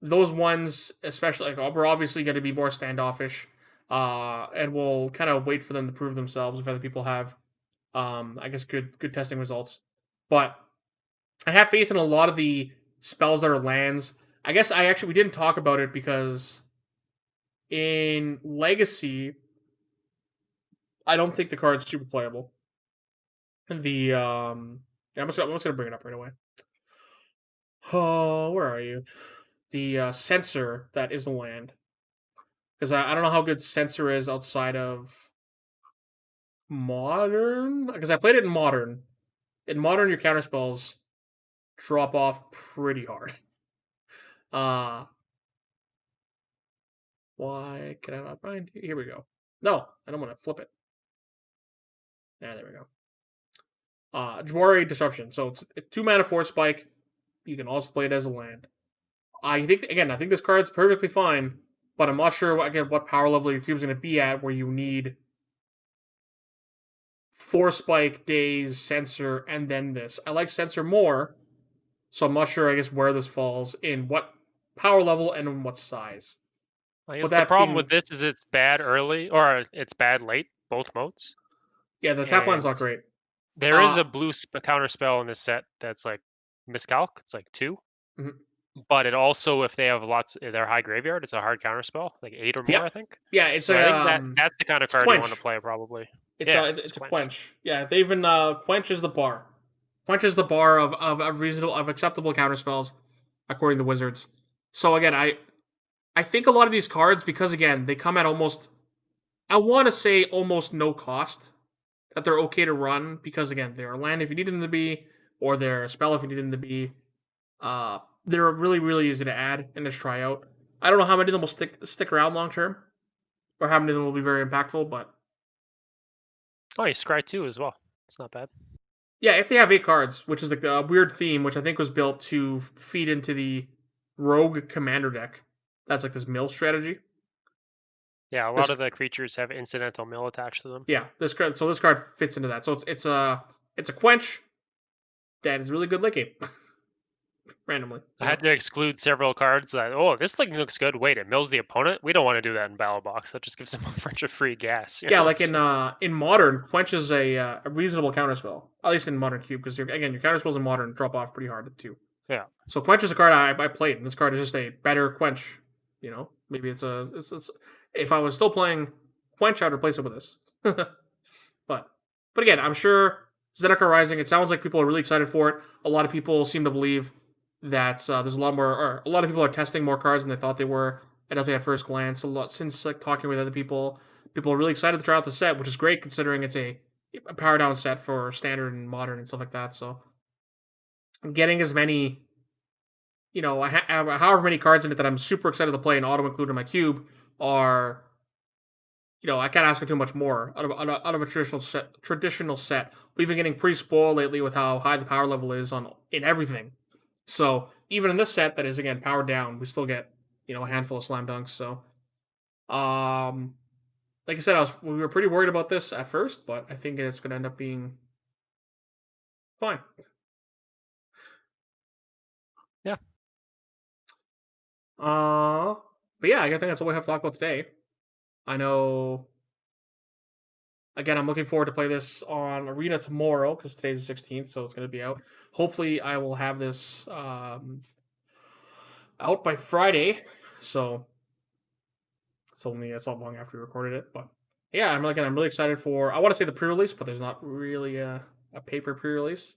those ones, especially, like, we're obviously going to be more standoffish, and we'll kind of wait for them to prove themselves if other people have, I guess, good testing results. But I have faith in a lot of the spells that are lands. I guess we didn't talk about it because in Legacy, I don't think the card's super playable. The yeah, I'm just gonna bring it up right away. Oh, where are you? The sensor that is a land, because I don't know how good sensor is outside of modern. Because I played it in modern. In modern, your counter spells drop off pretty hard. Uh why can I not find? Here we go. No, I don't want to flip it. Yeah, there we go. Jwari Disruption. So it's a 2 mana Force Spike. You can also play it as a land. I think again, I think this card's perfectly fine, but I'm not sure what power level your cube's going to be at where you need Force Spike, Daze, Censor, and then this. I like Censor more, so I'm not sure. I guess where this falls in what power level and in what size. I With guess the that problem with being, this is it's bad early or it's bad late, both modes. yeah, the tap line's And not great. there is Uh, a blue counter spell in this set that's like miscalc. It's like 2, mhm. but it also, if they have lots, their high graveyard, it's a hard counter spell, like 8 or more, Yep, I think. yeah, it's So I think that that's the kind of it's a card you want to quench. play, probably. It's Yeah, a it's it's a quench. quench. Yeah, they even quench is the bar. Quench is the bar of reasonable of acceptable counterspells according to Wizards. So again, I think a lot of these cards, because again they come at almost, I want to say almost no cost, that they're okay to run because again they're a land if you need them to be, or they're a spell if you need them to be. They're really easy to add and just try out. I don't know how many of them will stick around long term, or how many of them will be very impactful, but Oh, you scry 2 as well. It's not bad. yeah, if they have 8 cards, which is like a weird theme, which I think was built to feed into the Rogue Commander deck. That's like this mill strategy. Yeah, a lot This, of the creatures have incidental mill attached to them. yeah, this card. So this card fits into that. So it's a quench that is really good late game. Randomly, I had to exclude several cards that, oh, this thing looks good. Wait, it mills the opponent? We don't want to do that in Battle Box. That just gives them a bunch of free gas. Yeah, like in modern, quench is a reasonable counterspell. At least in modern cube, because again your counterspells in modern drop off pretty hard too. Yeah. So quench is a card I played, and this card is just a better quench. Maybe it's if I was still playing quench, I'd replace it with this. but again, I'm sure Zendikar Rising. It sounds like people are really excited for it. A lot of people seem to believe that there's a lot more, or a lot of people are testing more cards than they thought they were. And definitely at first glance, a lot since like talking with other people are really excited to try out the set, which is great considering it's a power down set for standard and modern and stuff like that. So getting as many, however many cards in it that I'm super excited to play and auto include in my cube are, I can't ask for too much more out of a traditional set. We've been getting pretty spoiled lately with how high the power level is in everything. So even in this set that is again powered down, we still get a handful of slam dunks. So like I said, we were pretty worried about this at first, but I think it's going to end up being fine. Yeah. But yeah, I think that's all we have to talk about today. I know. Again, I'm looking forward to play this on Arena tomorrow because today's the 16th, so it's going to be out. Hopefully, I will have this out by Friday. So it's not long after we recorded it, but yeah, I'm really excited for. I want to say the pre-release, but there's not really a paper pre-release.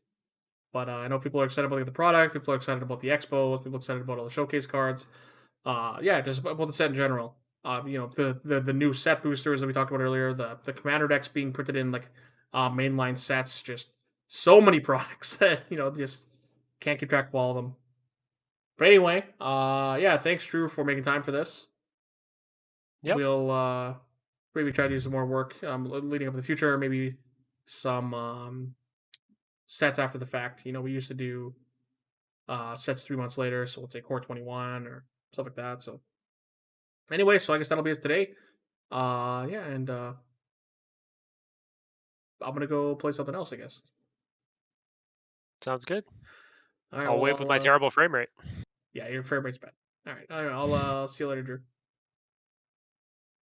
But I know people are excited about the product. People are excited about the expos. People are excited about all the showcase cards. Yeah, just about the set in general. The new set boosters that we talked about earlier, the commander decks being printed in like mainline sets, just so many products that just can't keep track of all of them. But anyway, yeah, thanks Drew for making time for this. Yep. We'll maybe try to do some more work leading up in the future, maybe some sets after the fact. We used to do sets 3 months later, so let's say Core 21 or stuff like that. So anyway, so I guess that'll be it today. Yeah, and I'm gonna go play something else, I guess. Sounds good. All right, I'll well, wave with my terrible frame rate. yeah, your frame rate's bad. All right, I'll see you later, Drew.